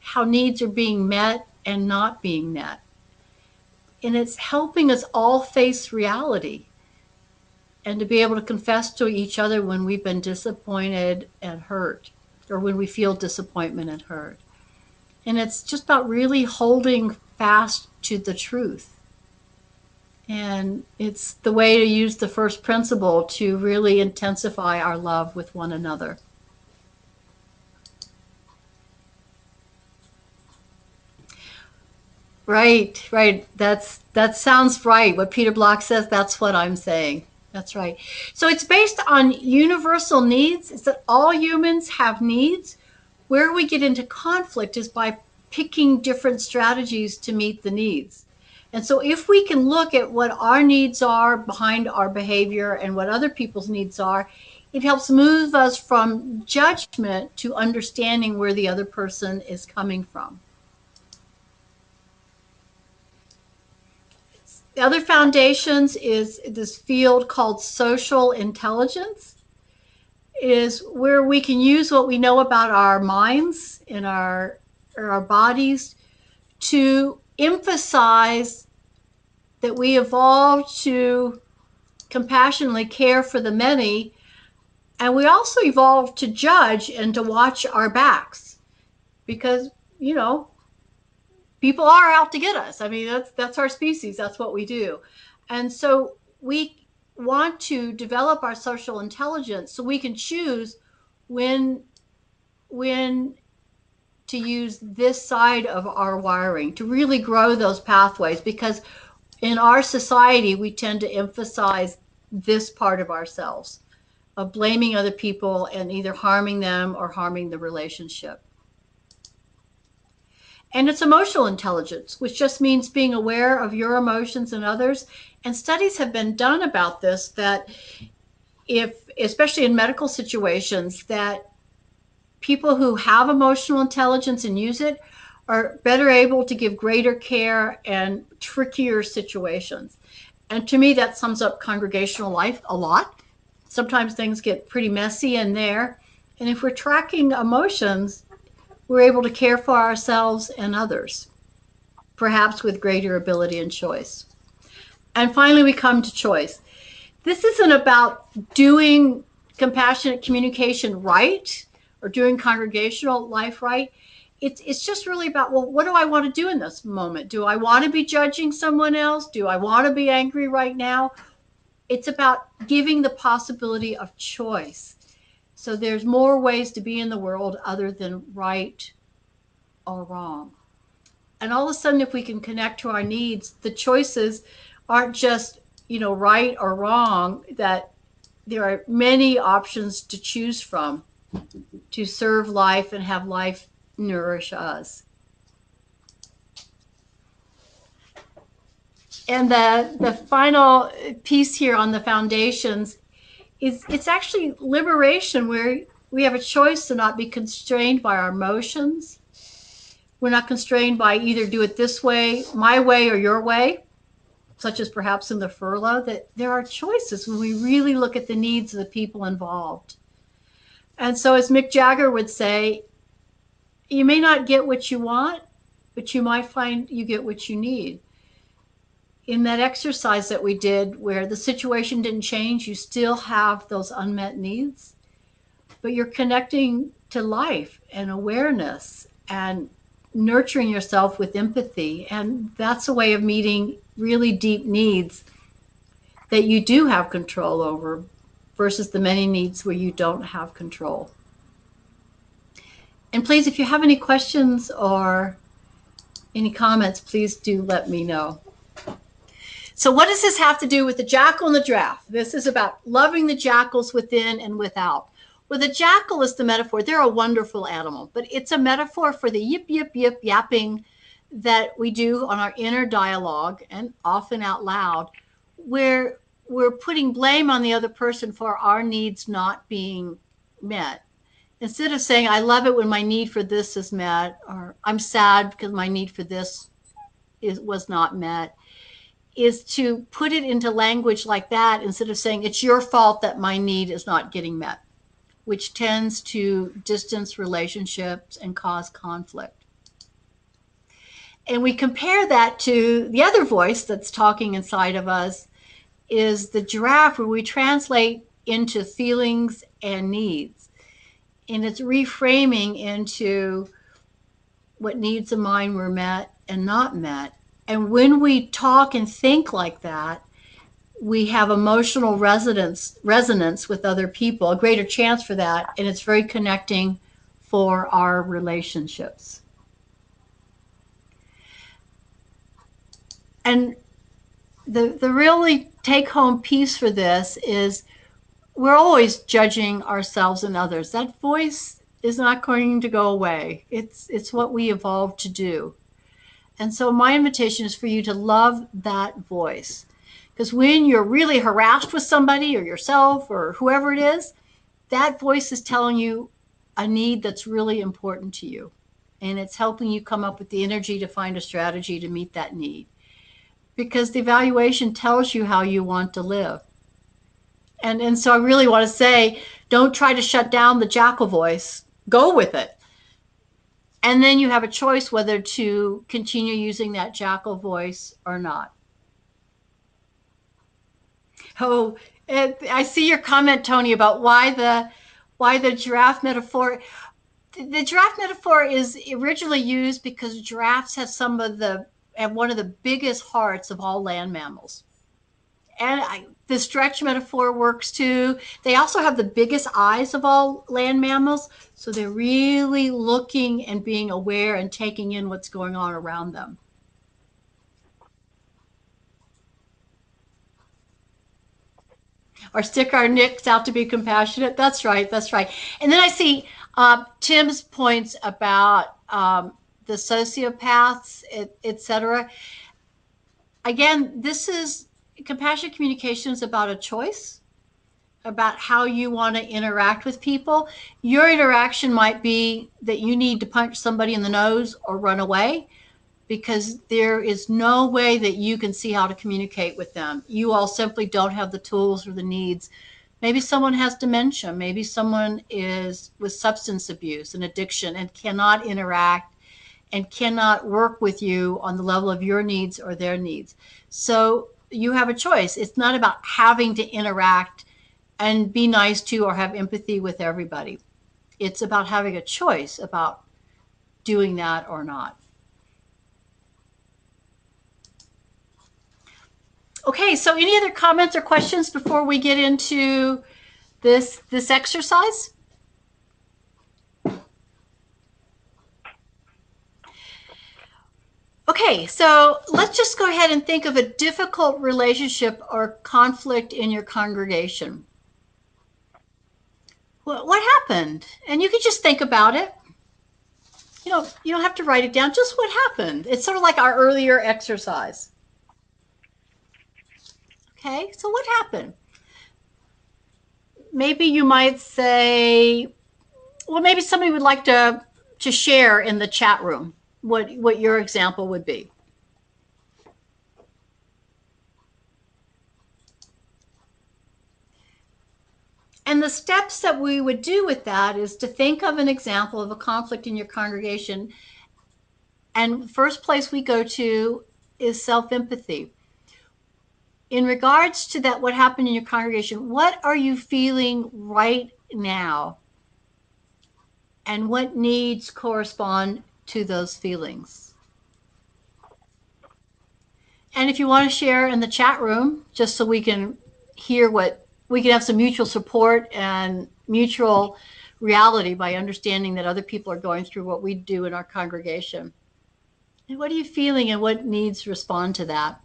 how needs are being met and not being met. And it's helping us all face reality and to be able to confess to each other when we've been disappointed and hurt, or when we feel disappointment and hurt. And it's just about really holding fast to the truth. And it's the way to use the first principle to really intensify our love with one another. Right. That sounds right. What Peter Block says, that's what I'm saying. That's right. So it's based on universal needs. It's that all humans have needs. Where we get into conflict is by picking different strategies to meet the needs. And so if we can look at what our needs are behind our behavior and what other people's needs are, it helps move us from judgment to understanding where the other person is coming from. The other foundations is this field called social intelligence, is where we can use what we know about our minds and our bodies to emphasize that we evolved to compassionately care for the many, and we also evolved to judge and to watch our backs, because people are out to get us. I mean, that's our species. That's what we do. And so we want to develop our social intelligence so we can choose when to use this side of our wiring to really grow those pathways, because in our society we tend to emphasize this part of ourselves, of blaming other people and either harming them or harming the relationship. And it's emotional intelligence, which just means being aware of your emotions and others. And studies have been done about this, that if, especially in medical situations, that people who have emotional intelligence and use it are better able to give greater care in trickier situations. And to me, that sums up congregational life a lot. Sometimes things get pretty messy in there. And if we're tracking emotions, we're able to care for ourselves and others, perhaps with greater ability and choice. And finally, we come to choice. This isn't about doing compassionate communication right or doing congregational life right. It's just really about, well, what do I want to do in this moment? Do I want to be judging someone else? Do I want to be angry right now? It's about giving the possibility of choice. So there's more ways to be in the world other than right or wrong. And all of a sudden, if we can connect to our needs, the choices aren't just, right or wrong, that there are many options to choose from to serve life and have life nourish us. And the final piece here on the foundations is, it's actually liberation, where we have a choice to not be constrained by our emotions. We're not constrained by either do it this way, my way, or your way, such as perhaps in the furlough, that there are choices when we really look at the needs of the people involved. And so, as Mick Jagger would say, you may not get what you want, but you might find you get what you need. In that exercise that we did, where the situation didn't change, you still have those unmet needs, but you're connecting to life and awareness and nurturing yourself with empathy. And that's a way of meeting really deep needs that you do have control over, versus the many needs where you don't have control. And please, if you have any questions or any comments, please do let me know. So what does this have to do with the jackal and the giraffe? This is about loving the jackals within and without. Well, the jackal is the metaphor. They're a wonderful animal, but it's a metaphor for the yip, yip, yip, yapping that we do on our inner dialogue, and often out loud, where we're putting blame on the other person for our needs not being met. Instead of saying, I love it when my need for this is met, or I'm sad because my need for this was not met, is to put it into language like that, instead of saying, it's your fault that my need is not getting met, which tends to distance relationships and cause conflict. And we compare that to the other voice that's talking inside of us, is the giraffe, where we translate into feelings and needs. And it's reframing into what needs of mine were met and not met. And when we talk and think like that, we have emotional resonance with other people, a greater chance for that, and it's very connecting for our relationships. And the really take-home piece for this is, we're always judging ourselves and others. That voice is not going to go away. It's what we evolved to do. And so my invitation is for you to love that voice. Because when you're really harassed with somebody or yourself or whoever it is, that voice is telling you a need that's really important to you. And it's helping you come up with the energy to find a strategy to meet that need. Because the evaluation tells you how you want to live. And so I really want to say, don't try to shut down the jackal voice. Go with it. And then you have a choice whether to continue using that jackal voice or not. Oh, I see your comment, Tony, about why the giraffe metaphor. The giraffe metaphor is originally used because giraffes have one of the biggest hearts of all land mammals. And the stretch metaphor works too. They also have the biggest eyes of all land mammals, so they're really looking and being aware and taking in what's going on around them. Or stick our nicks out to be compassionate. That's right. That's right. And then I see Tim's points about the sociopaths, etc. Again, this is compassionate communication is about a choice, about how you want to interact with people. Your interaction might be that you need to punch somebody in the nose or run away because there is no way that you can see how to communicate with them. You all simply don't have the tools or the needs. Maybe someone has dementia. Maybe someone is with substance abuse and addiction and cannot interact and cannot work with you on the level of your needs or their needs. So you have a choice. It's not about having to interact and be nice to or have empathy with everybody. It's about having a choice about doing that or not. Okay, so any other comments or questions before we get into this exercise? Okay, so let's just go ahead and think of a difficult relationship or conflict in your congregation. What happened? And you can just think about it. You don't have to write it down, just what happened. It's sort of like our earlier exercise. Okay, so what happened? Maybe you might say, well, maybe somebody would like to share in the chat room what your example would be. And the steps that we would do with that is to think of an example of a conflict in your congregation. And the first place we go to is self-empathy. In regards to that, what happened in your congregation, what are you feeling right now? And what needs correspond to those feelings? And if you want to share in the chat room, just so we can hear we can have some mutual support and mutual reality by understanding that other people are going through what we do in our congregation. And what are you feeling and what needs respond to that?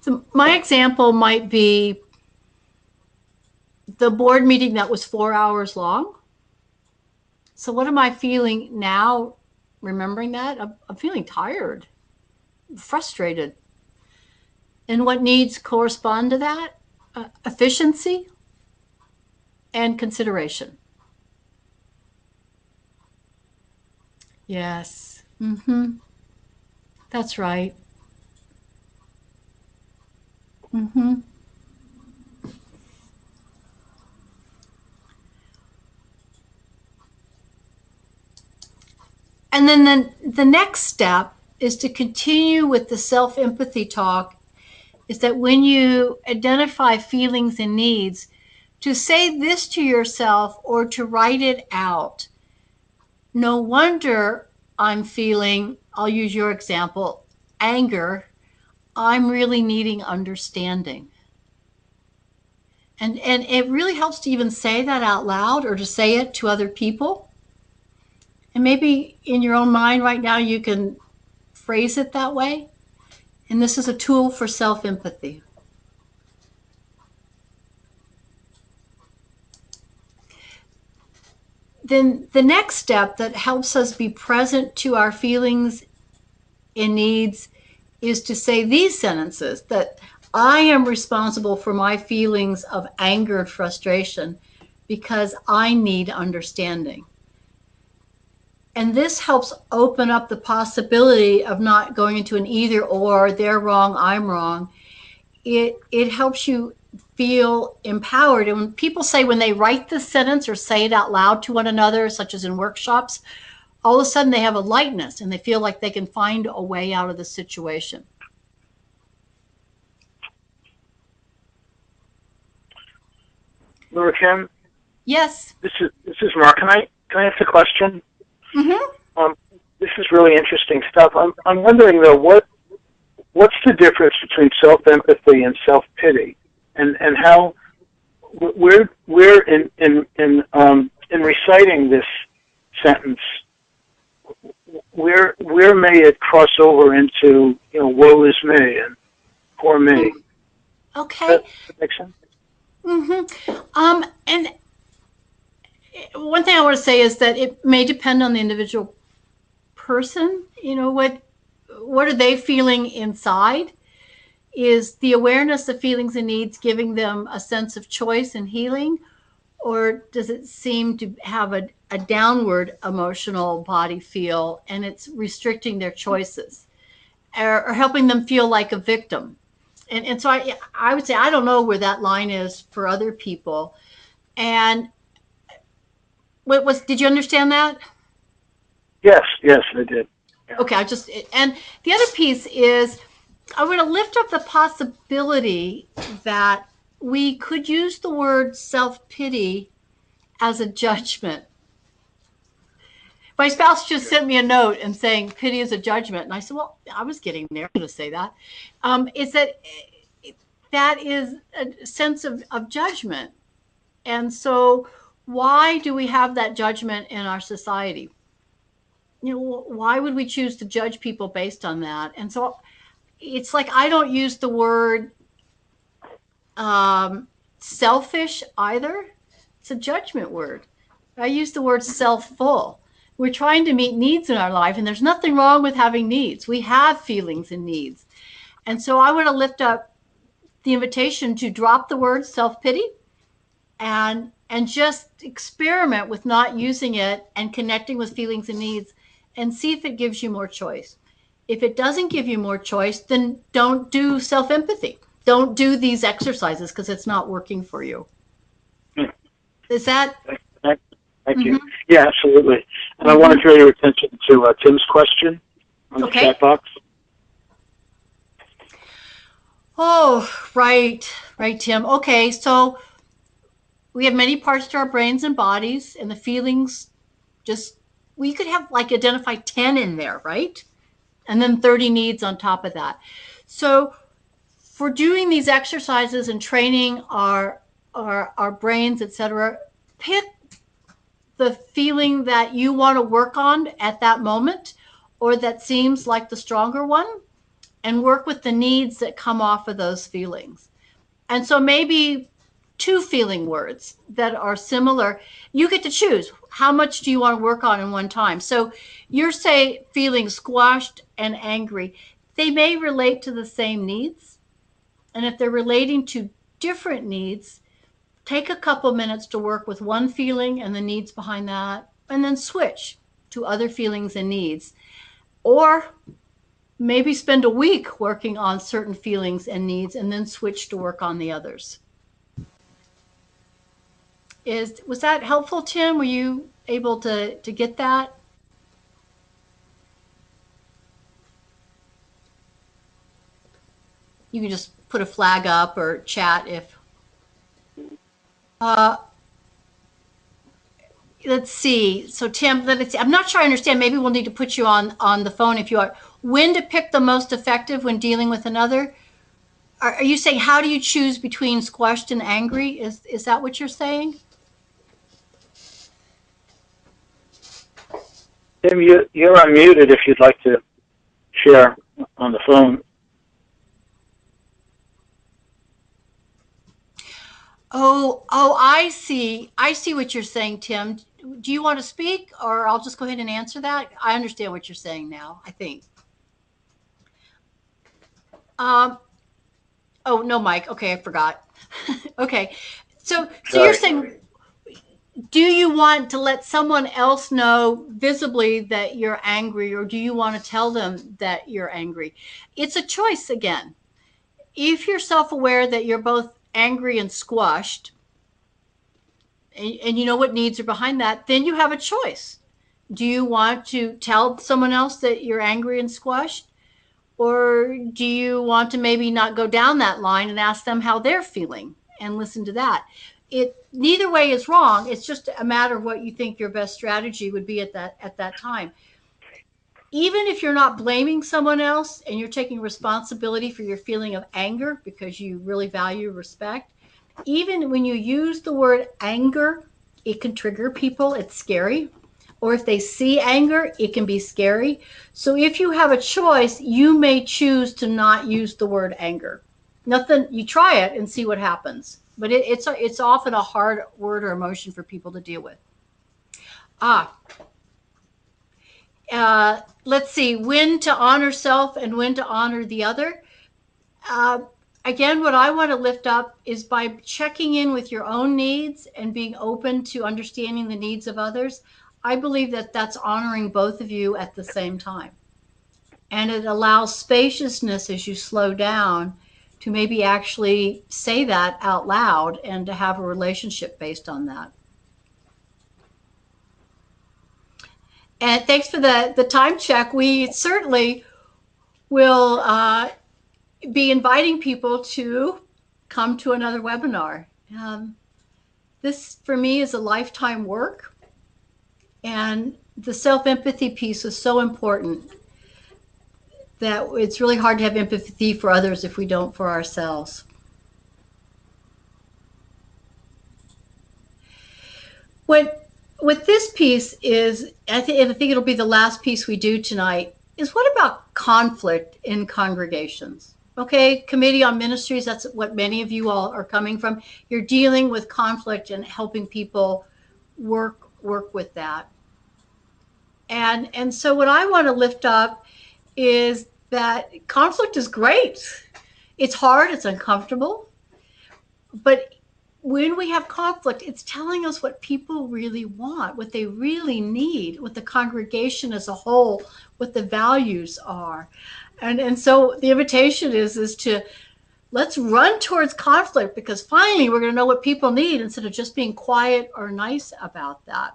So my example might be the board meeting that was 4 hours long. So what am I feeling now, remembering that? I'm feeling tired, frustrated. And what needs correspond to that? Efficiency and consideration. Yes. Mm-hmm. That's right. Mm-hmm. And then the next step is to continue with the self-empathy talk, is that when you identify feelings and needs, to say this to yourself or to write it out. No wonder I'm feeling, I'll use your example, anger I'm really needing understanding. And it really helps to even say that out loud or to say it to other people. And maybe in your own mind right now you can phrase it that way. And this is a tool for self-empathy. Then the next step that helps us be present to our feelings and needs is to say these sentences, that I am responsible for my feelings of anger and frustration because I need understanding. And this helps open up the possibility of not going into an either or, they're wrong, I'm wrong. It helps you feel empowered. And when people say, when they write this sentence or say it out loud to one another, such as in workshops, all of a sudden they have a lightness and they feel like they can find a way out of the situation. LoraKim? Yes. This is Mark. Can I ask a question? Mm-hmm. This is really interesting stuff. I'm wondering though, what's the difference between self-empathy and self-pity, and how we're in reciting this sentence, where may it cross over into woe is me and poor me? Okay. Does that make sense? Mm-hmm. And one thing I want to say is that it may depend on the individual person. What are they feeling inside? Is the awareness of feelings and needs giving them a sense of choice and healing, or does it seem to have a downward emotional body feel and it's restricting their choices or helping them feel like a victim? And so I would say I don't know where that line is for other people. And did you understand that? Yes, I did. Yeah. Okay, and the other piece is I want to lift up the possibility that we could use the word self-pity as a judgment. My spouse just sent me a note and saying pity is a judgment. And I said, well, I was getting there to say that. Is that is a sense of judgment. And so why do we have that judgment in our society? Why would we choose to judge people based on that? And so it's like I don't use the word selfish either. It's a judgment word. I use the word self-full. We're trying to meet needs in our life, and there's nothing wrong with having needs. We have feelings and needs. And so I want to lift up the invitation to drop the word self-pity and just experiment with not using it and connecting with feelings and needs and see if it gives you more choice. If it doesn't give you more choice, then don't do self-empathy. Don't do these exercises because it's not working for you. Is that? Thank you. Yeah, absolutely. And I want to draw your attention to Tim's question on the chat box. Oh, right, Tim. Okay, so we have many parts to our brains and bodies, and the feelings we could have identify 10 in there, right? And then 30 needs on top of that. So for doing these exercises and training our brains, etc., pick the feeling that you want to work on at that moment or that seems like the stronger one and work with the needs that come off of those feelings. And so maybe 2 feeling words that are similar. You get to choose how much do you want to work on in one time. So you're feeling squashed and angry. They may relate to the same needs. And if they're relating to different needs, take a couple minutes to work with one feeling and the needs behind that, and then switch to other feelings and needs. Or maybe spend a week working on certain feelings and needs and then switch to work on the others. Was that helpful, Tim? Were you able to get that? You can just put a flag up or chat if. Let's see. So Tim, I'm not sure I understand. Maybe we'll need to put you on the phone if you are. when to pick the most effective when dealing with another. Are you saying how do you choose between squashed and angry? Is that what you're saying? Tim, you're unmuted if you'd like to share on the phone. Oh, I see. I see what you're saying, Tim. Do you want to speak, or I'll just go ahead and answer that? I understand what you're saying now, I think. Um, oh, no, Mike. Okay, I forgot. Okay. So you're Sorry. saying, do you want to let someone else know visibly that you're angry, or do you want to tell them that you're angry? It's a choice again. If you're self-aware that you're both angry and squashed, and you know what needs are behind that, then you have a choice. Do you want to tell someone else that you're angry and squashed? Or do you want to maybe not go down that line and ask them how they're feeling and listen to that? Neither way is wrong. It's just a matter of what you think your best strategy would be at that time. Even if you're not blaming someone else and you're taking responsibility for your feeling of anger because you really value respect, even when you use the word anger, it can trigger people. It's scary. Or if they see anger, it can be scary. So if you have a choice, you may choose to not use the word anger. Nothing, you try it and see what happens. But it's often a hard word or emotion for people to deal with. Let's see, when to honor self and when to honor the other. Uh, Again, what I want to lift up is by checking in with your own needs and being open to understanding the needs of others. I believe that that's honoring both of you at the same time. And it allows spaciousness as you slow down to maybe actually say that out loud and to have a relationship based on that. And thanks for the time check. We certainly will be inviting people to come to another webinar. This, for me, is a lifetime work. And the self-empathy piece is so important that it's really hard to have empathy for others if we don't for ourselves. What this piece is, I think it'll be the last piece we do tonight, is what about conflict in congregations? Okay, Committee on Ministries, that's what many of you all are coming from. You're dealing with conflict and helping people work with that. And so what I want to lift up is that conflict is great. It's hard, it's uncomfortable, but when we have conflict, it's telling us what people really want, what they really need, what the congregation as a whole, what the values are. And so the invitation is to let's run towards conflict, because finally we're going to know what people need instead of just being quiet or nice about that.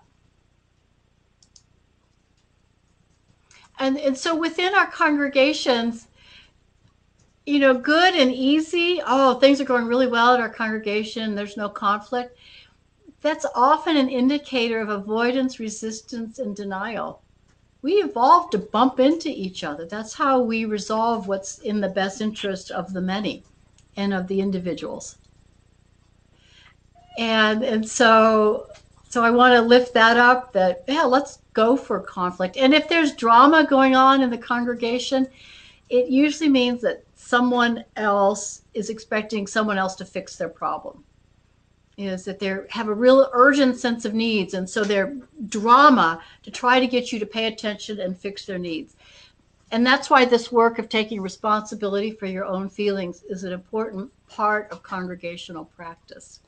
And so within our congregations, you know, good and easy, oh, things are going really well at our congregation, there's no conflict. That's often an indicator of avoidance, resistance, and denial. We evolved to bump into each other. That's how we resolve what's in the best interest of the many and of the individuals. And so I want to lift that up, that, yeah, let's go for conflict. And if there's drama going on in the congregation, it usually means that someone else is expecting someone else to fix their problem. Is that they have a real urgent sense of needs, and so they're drama to try to get you to pay attention and fix their needs. And that's why this work of taking responsibility for your own feelings is an important part of congregational practice.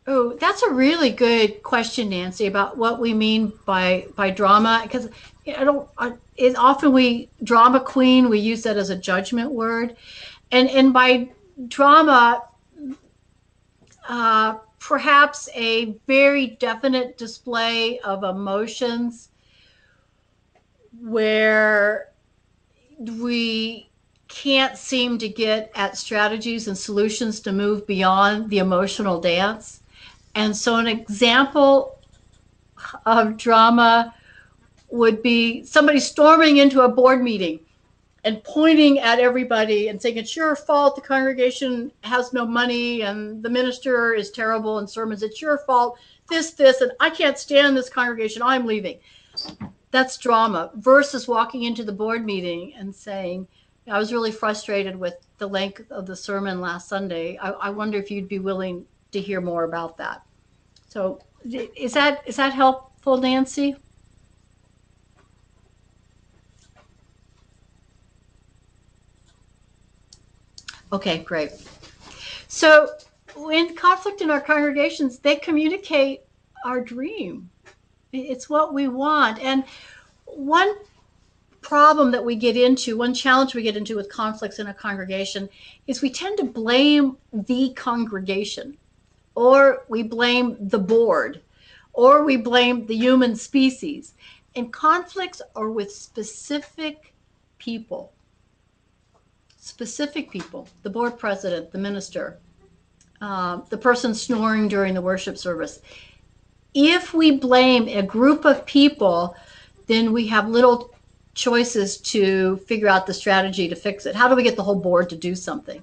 Oh, that's a really good question, Nancy, about what we mean by drama. Because often drama queen, we use that as a judgment word. And by drama, perhaps a very definite display of emotions where we can't seem to get at strategies and solutions to move beyond the emotional dance. And so an example of drama would be somebody storming into a board meeting and pointing at everybody and saying, it's your fault the congregation has no money and the minister is terrible in sermons. It's your fault, this, and I can't stand this congregation. I'm leaving. That's drama versus walking into the board meeting and saying, I was really frustrated with the length of the sermon last Sunday. I wonder if you'd be willing to hear more about that. So is that helpful, Nancy? Okay, great. So in conflict in our congregations, they communicate our dream. It's what we want. And one problem that we get into, one challenge we get into with conflicts in a congregation is we tend to blame the congregation, or we blame the board, or we blame the human species. And conflicts are with specific people, the board president, the minister, the person snoring during the worship service. If we blame a group of people, then we have little choices to figure out the strategy to fix it. How do we get the whole board to do something?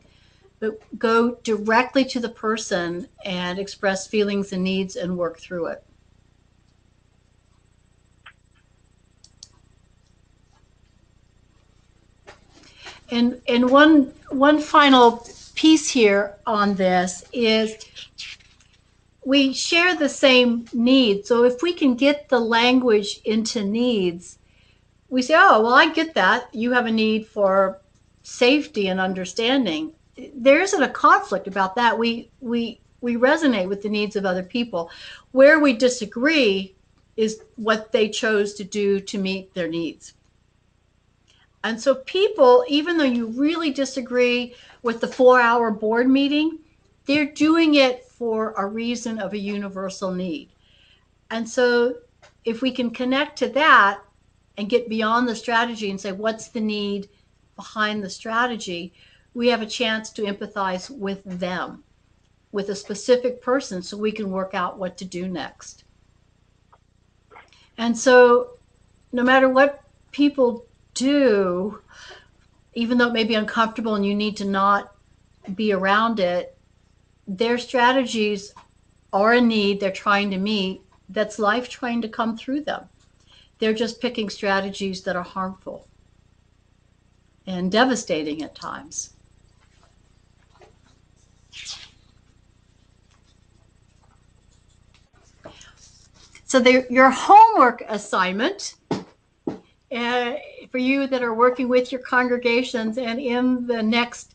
But go directly to the person and express feelings and needs and work through it. And one final piece here on this is we share the same needs. So if we can get the language into needs, we say, oh, well, I get that. You have a need for safety and understanding. There isn't a conflict about that. We resonate with the needs of other people. Where we disagree is what they chose to do to meet their needs. And so people, even though you really disagree with the 4-hour board meeting, they're doing it for a reason of a universal need. And so if we can connect to that and get beyond the strategy and say, what's the need behind the strategy, we have a chance to empathize with them, with a specific person, so we can work out what to do next. And so no matter what people do, even though it may be uncomfortable and you need to not be around it, their strategies are a need they're trying to meet. That's life trying to come through them. They're just picking strategies that are harmful and devastating at times. So your homework assignment for you that are working with your congregations and in the next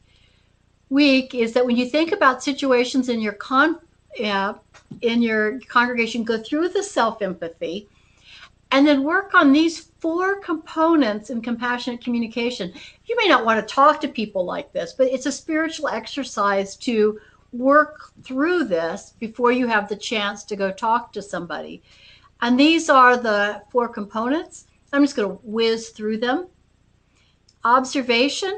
week is that when you think about situations in your congregation, go through the self-empathy and then work on these 4 components in compassionate communication. You may not want to talk to people like this, but it's a spiritual exercise to work through this before you have the chance to go talk to somebody. And these are the 4 components. I'm just going to whiz through them. Observation.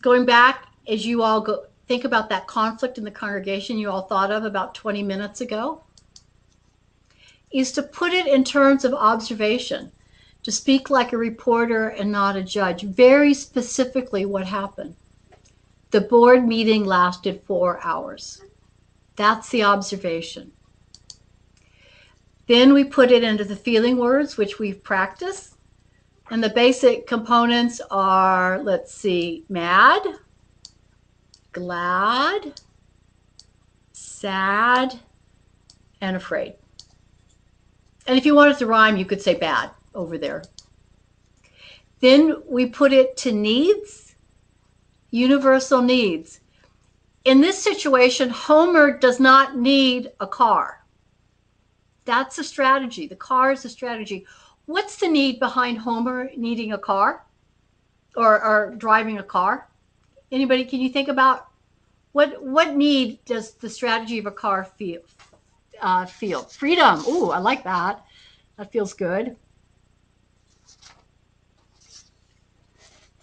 Going back as you all go think about that conflict in the congregation you all thought of about 20 minutes ago, is to put it in terms of observation, to speak like a reporter and not a judge. Very specifically what happened. The board meeting lasted 4 hours. That's the observation. Then we put it into the feeling words, which we've practiced. And the basic components are, let's see, mad, glad, sad, and afraid. And if you wanted to rhyme, you could say bad over there. Then we put it to needs, universal needs. In this situation, Homer does not need a car. That's a strategy. The car is a strategy. What's the need behind Homer needing a car or driving a car? Anybody, can you think about what need does the strategy of a car feel? Freedom. Ooh, I like that. That feels good.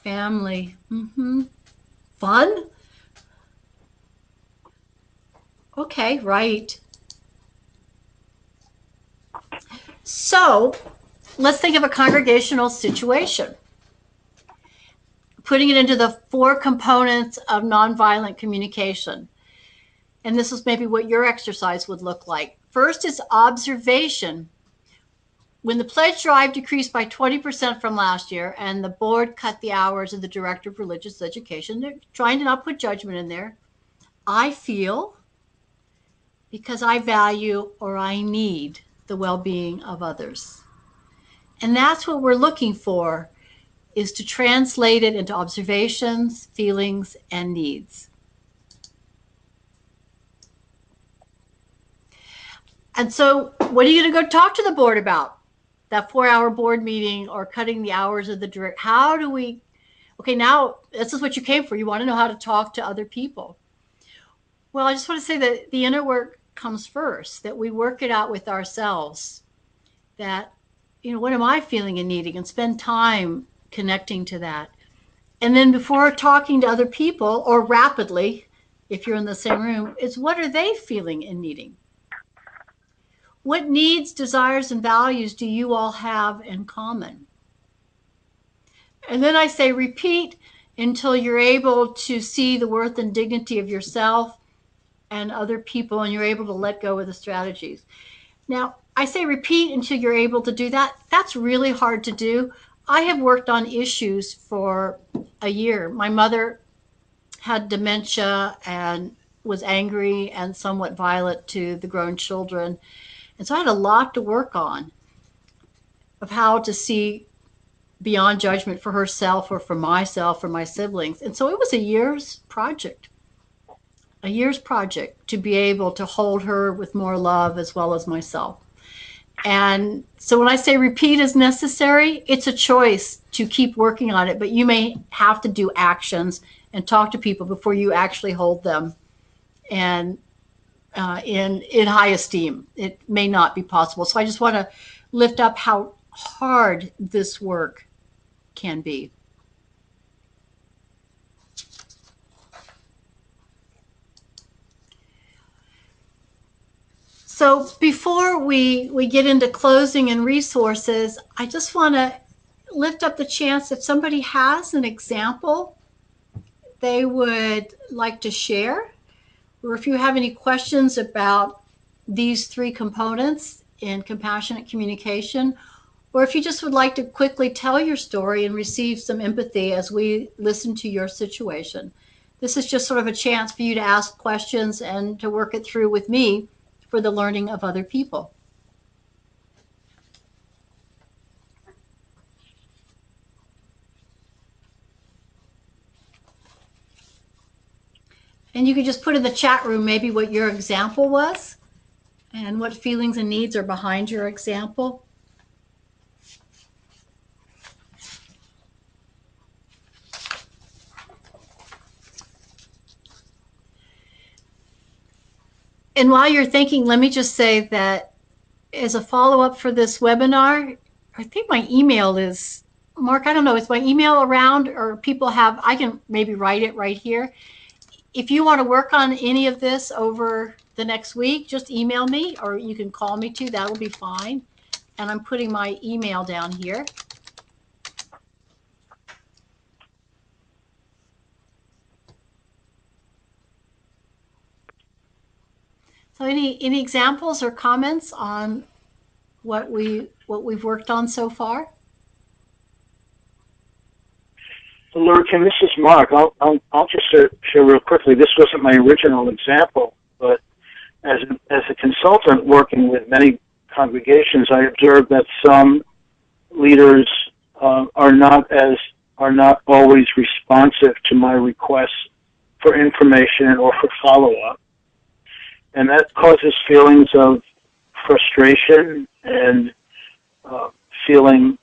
Family. Fun. Okay, right. So let's think of a congregational situation, putting it into the 4 components of nonviolent communication. And this is maybe what your exercise would look like. First is observation. When the pledge drive decreased by 20% from last year and the board cut the hours of the director of religious education, they're trying to not put judgment in there. I feel because I value or I need the well-being of others. And that's what we're looking for, is to translate it into observations, feelings, and needs. And so what are you going to go talk to the board about? That 4-hour board meeting or cutting the hours of the direct? How do we, okay, now this is what you came for. You want to know how to talk to other people. Well, I just want to say that the inner work comes first, that we work it out with ourselves, that, you know, what am I feeling and needing, and spend time connecting to that. And then before talking to other people, or rapidly, if you're in the same room, is what are they feeling and needing? What needs, desires, and values do you all have in common? And then I say repeat until you're able to see the worth and dignity of yourself and other people, and you're able to let go of the strategies. Now, I say repeat until you're able to do that. That's really hard to do. I have worked on issues for a year. My mother had dementia and was angry and somewhat violent to the grown children. And so I had a lot to work on of how to see beyond judgment for herself or for myself or my siblings. And so it was a year's project to be able to hold her with more love as well as myself. And so when I say repeat is necessary, it's a choice to keep working on it, but you may have to do actions and talk to people before you actually hold them and in high esteem. It may not be possible. So I just want to lift up how hard this work can be. So before we get into closing and resources, I just want to lift up the chance if somebody has an example they would like to share, or if you have any questions about these 3 components in compassionate communication, or if you just would like to quickly tell your story and receive some empathy as we listen to your situation. This is just sort of a chance for you to ask questions and to work it through with me for the learning of other people. And you could just put in the chat room maybe what your example was and what feelings and needs are behind your example. And while you're thinking, let me just say that as a follow-up for this webinar, I think my email is, Mark, I don't know, is my email around, or people have, I can maybe write it right here. If you want to work on any of this over the next week, just email me, or you can call me too, that'll be fine. And I'm putting my email down here. So any examples or comments on what we've worked on so far? LoraKim, this is Mark. I'll just share real quickly. This wasn't my original example, but as a consultant working with many congregations, I observed that some leaders are not always responsive to my requests for information or for follow-up, and that causes feelings of frustration and feeling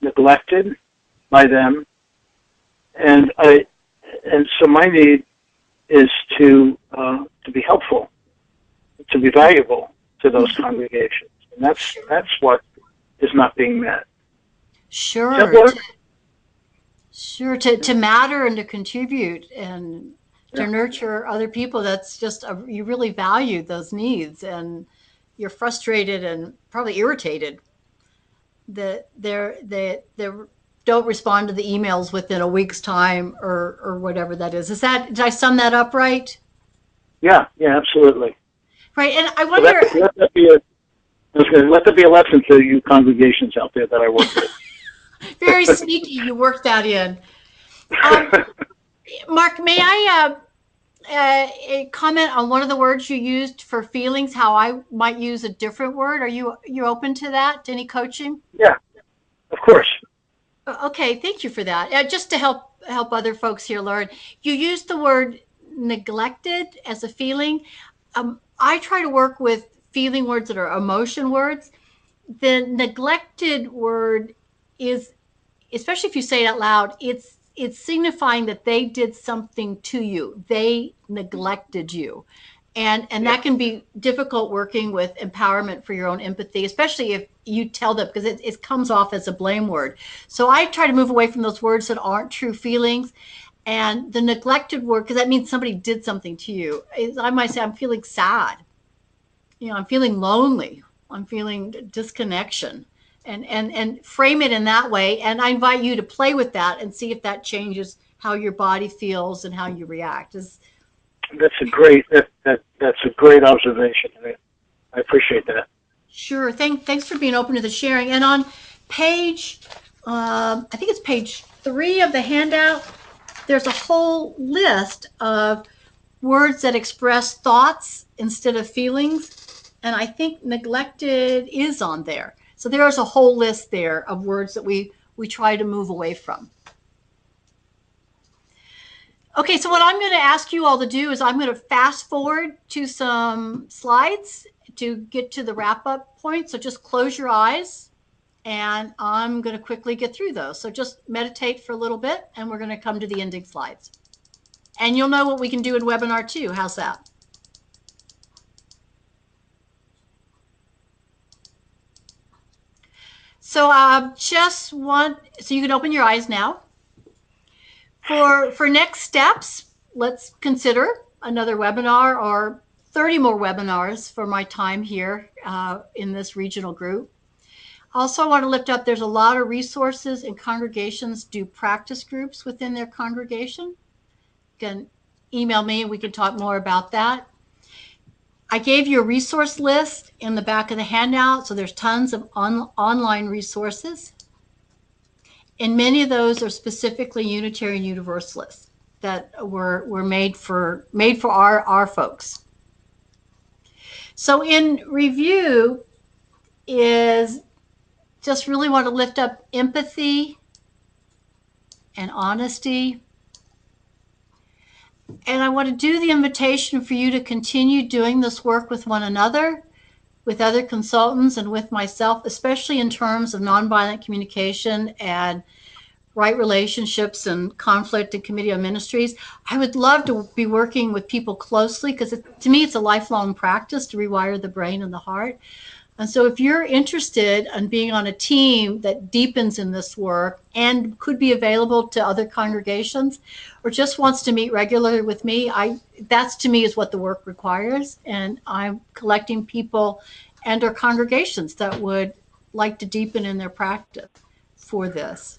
neglected by them, and so my need is to be helpful, to be valuable to those congregations, and that's what is not being met. Sure, to matter and to contribute and to nurture other people. That's just you really value those needs, and you're frustrated and probably irritated that they don't respond to the emails within a week's time or whatever that is. Did I sum that up right? Yeah, absolutely. Right, and I So wonder. let that be a lesson to you congregations out there that I work with. Very sneaky, you worked that in. Mark, may I comment on one of the words you used for feelings, how I might use a different word? Are you open to that, to any coaching? Yeah, of course. Okay, thank you for that. Just to help other folks here learn, you used the word neglected as a feeling. I try to work with feeling words that are emotion words. The neglected word is, especially if you say it out loud, it's signifying that they did something to you. They neglected you. And that can be difficult working with empowerment for your own empathy, especially if you tell them, because it comes off as a blame word. So I try to move away from those words that aren't true feelings. And the neglected word, because that means somebody did something to you. I might say, I'm feeling sad. I'm feeling lonely. I'm feeling disconnection. And frame it in that way. And I invite you to play with that and see if that changes how your body feels and how you react. That's a great observation. I appreciate that. Sure. Thanks for being open to the sharing. And on page, I think it's page 3 of the handout, there's a whole list of words that express thoughts instead of feelings. And I think neglected is on there. So there's a whole list there of words that we try to move away from. Okay, so what I'm going to ask you all to do is I'm going to fast forward to some slides to get to the wrap-up point. So just close your eyes, and I'm going to quickly get through those. So just meditate for a little bit, and we're going to come to the ending slides. And you'll know what we can do in webinar too. How's that? So so you can open your eyes now. For next steps, let's consider another webinar or 30 more webinars for my time here in this regional group. Also, I want to lift up, there's a lot of resources, and congregations do practice groups within their congregation. You can email me and we can talk more about that. I gave you a resource list in the back of the handout, so there's tons of online resources. And many of those are specifically Unitarian Universalists that were made for our folks. So in review is just really want to lift up empathy and honesty. And I want to do the invitation for you to continue doing this work with one another, with other consultants, and with myself, especially in terms of nonviolent communication and right relationships and conflict and committee on ministries. I would love to be working with people closely, because to me, it's a lifelong practice to rewire the brain and the heart. And so if you're interested in being on a team that deepens in this work and could be available to other congregations, or just wants to meet regularly with me, that's to me is what the work requires. And I'm collecting people and our congregations that would like to deepen in their practice for this.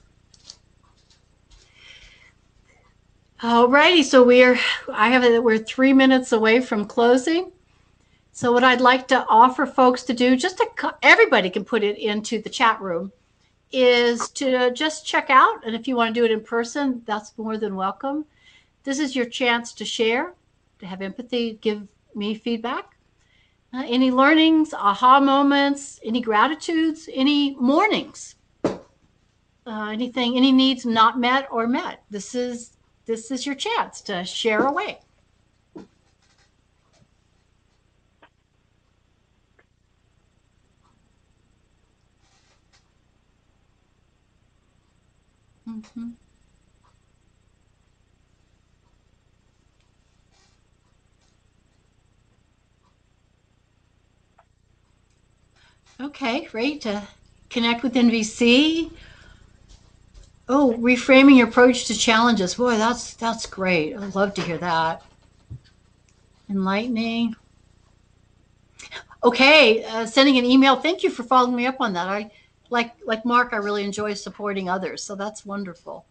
Alrighty, so we're 3 minutes away from closing. So what I'd like to offer folks to do, everybody can put it into the chat room, is to just check out. And if you want to do it in person, that's more than welcome. This is your chance to share, to have empathy, give me feedback. Any learnings, aha moments, any gratitudes, any mornings, any needs not met or met. This is your chance to share away. Mm-hmm. Okay, great. To connect with NVC. Oh, reframing your approach to challenges. Boy, that's great. I'd love to hear that. Enlightening. Okay, sending an email. Thank you for following me up on that. I like Mark, I really enjoy supporting others, so that's wonderful.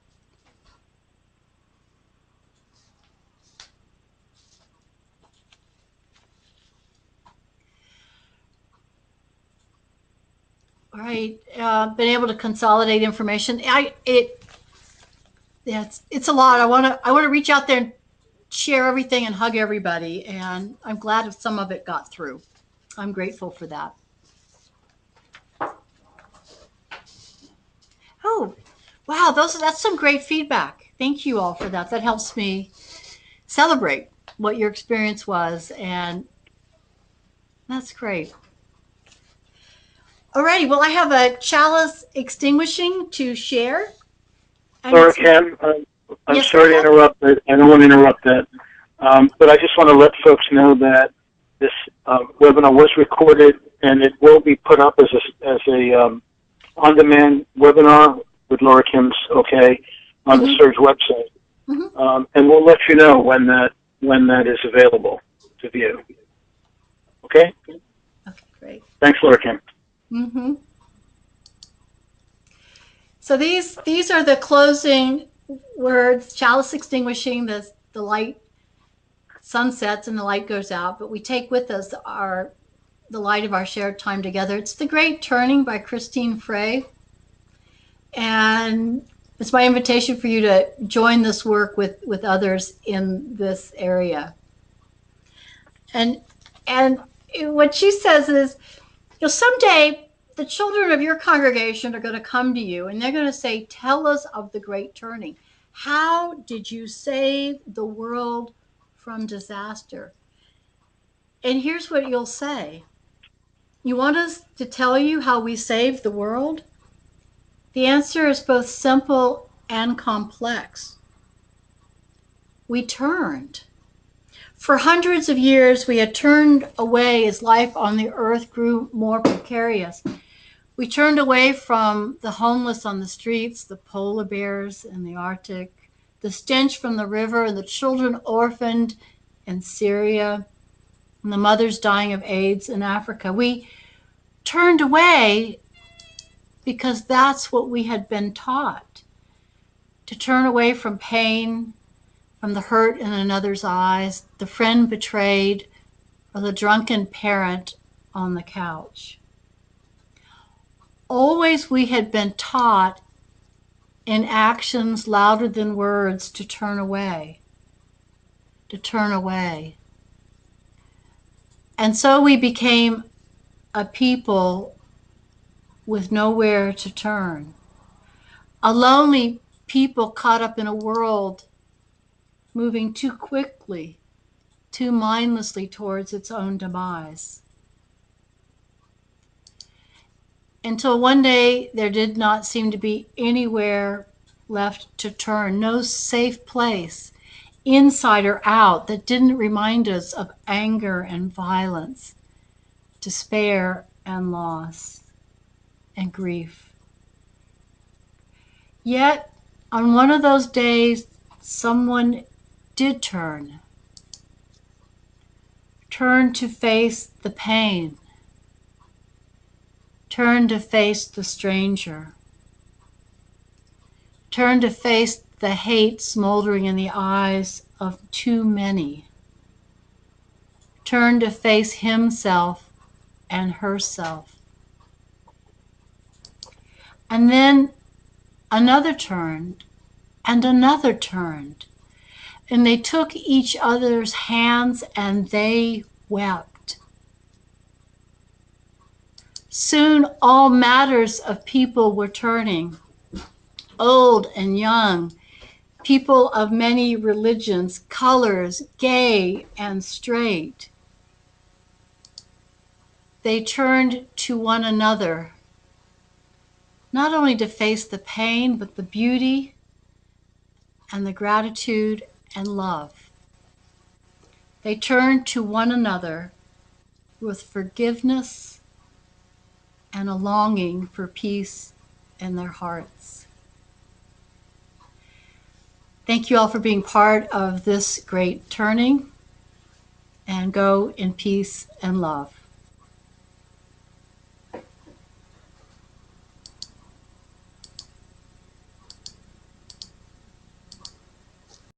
All right, been able to consolidate information. It's a lot. I want to reach out there and share everything and hug everybody, and I'm glad if some of it got through. I'm grateful for that. Oh, wow, that's some great feedback. Thank you all for that. That helps me celebrate what your experience was, and that's great. Alrighty, well, I have a chalice extinguishing to share. LoraKim, I'm Yes, sorry to interrupt. I don't want to interrupt that. But I just want to let folks know that this webinar was recorded and it will be put up as a on-demand webinar with LoraKim's okay on the Surge website. And we'll let you know when that is available to view. Okay? Okay, great. Thanks, LoraKim. So these are the closing words. Chalice extinguishing, the light sunsets and the light goes out, but we take with us the light of our shared time together. It's The Great Turning by Christine Frey. And it's my invitation for you to join this work with others in this area. And what she says is, someday the children of your congregation are going to come to you and they're going to say, tell us of the Great Turning. How did you save the world from disaster? And here's what you'll say. You want us to tell you how we saved the world? The answer is both simple and complex. We turned. For hundreds of years, we had turned away as life on the earth grew more precarious. We turned away from the homeless on the streets, the polar bears in the Arctic, the stench from the river, and the children orphaned in Syria, and the mothers dying of AIDS in Africa. We turned away because that's what we had been taught, to turn away from pain, from the hurt in another's eyes, the friend betrayed, or the drunken parent on the couch. Always we had been taught in actions louder than words to turn away, to turn away. And so we became a people with nowhere to turn. A lonely people caught up in a world moving too quickly, too mindlessly towards its own demise. Until one day there did not seem to be anywhere left to turn, no safe place, inside or out, that didn't remind us of anger and violence, despair and loss and grief. Yet, on one of those days, someone did turn to face the pain, turn to face the stranger, turn to face the hate smoldering in the eyes of too many, turn to face himself and herself. And then another turned, and another turned, and they took each other's hands and they wept. Soon all matters of people were turning, old and young, people of many religions, colors, gay and straight. They turned to one another, not only to face the pain, but the beauty and the gratitude and love. They turned to one another with forgiveness and a longing for peace in their hearts. Thank you all for being part of this great turning, and go in peace and love.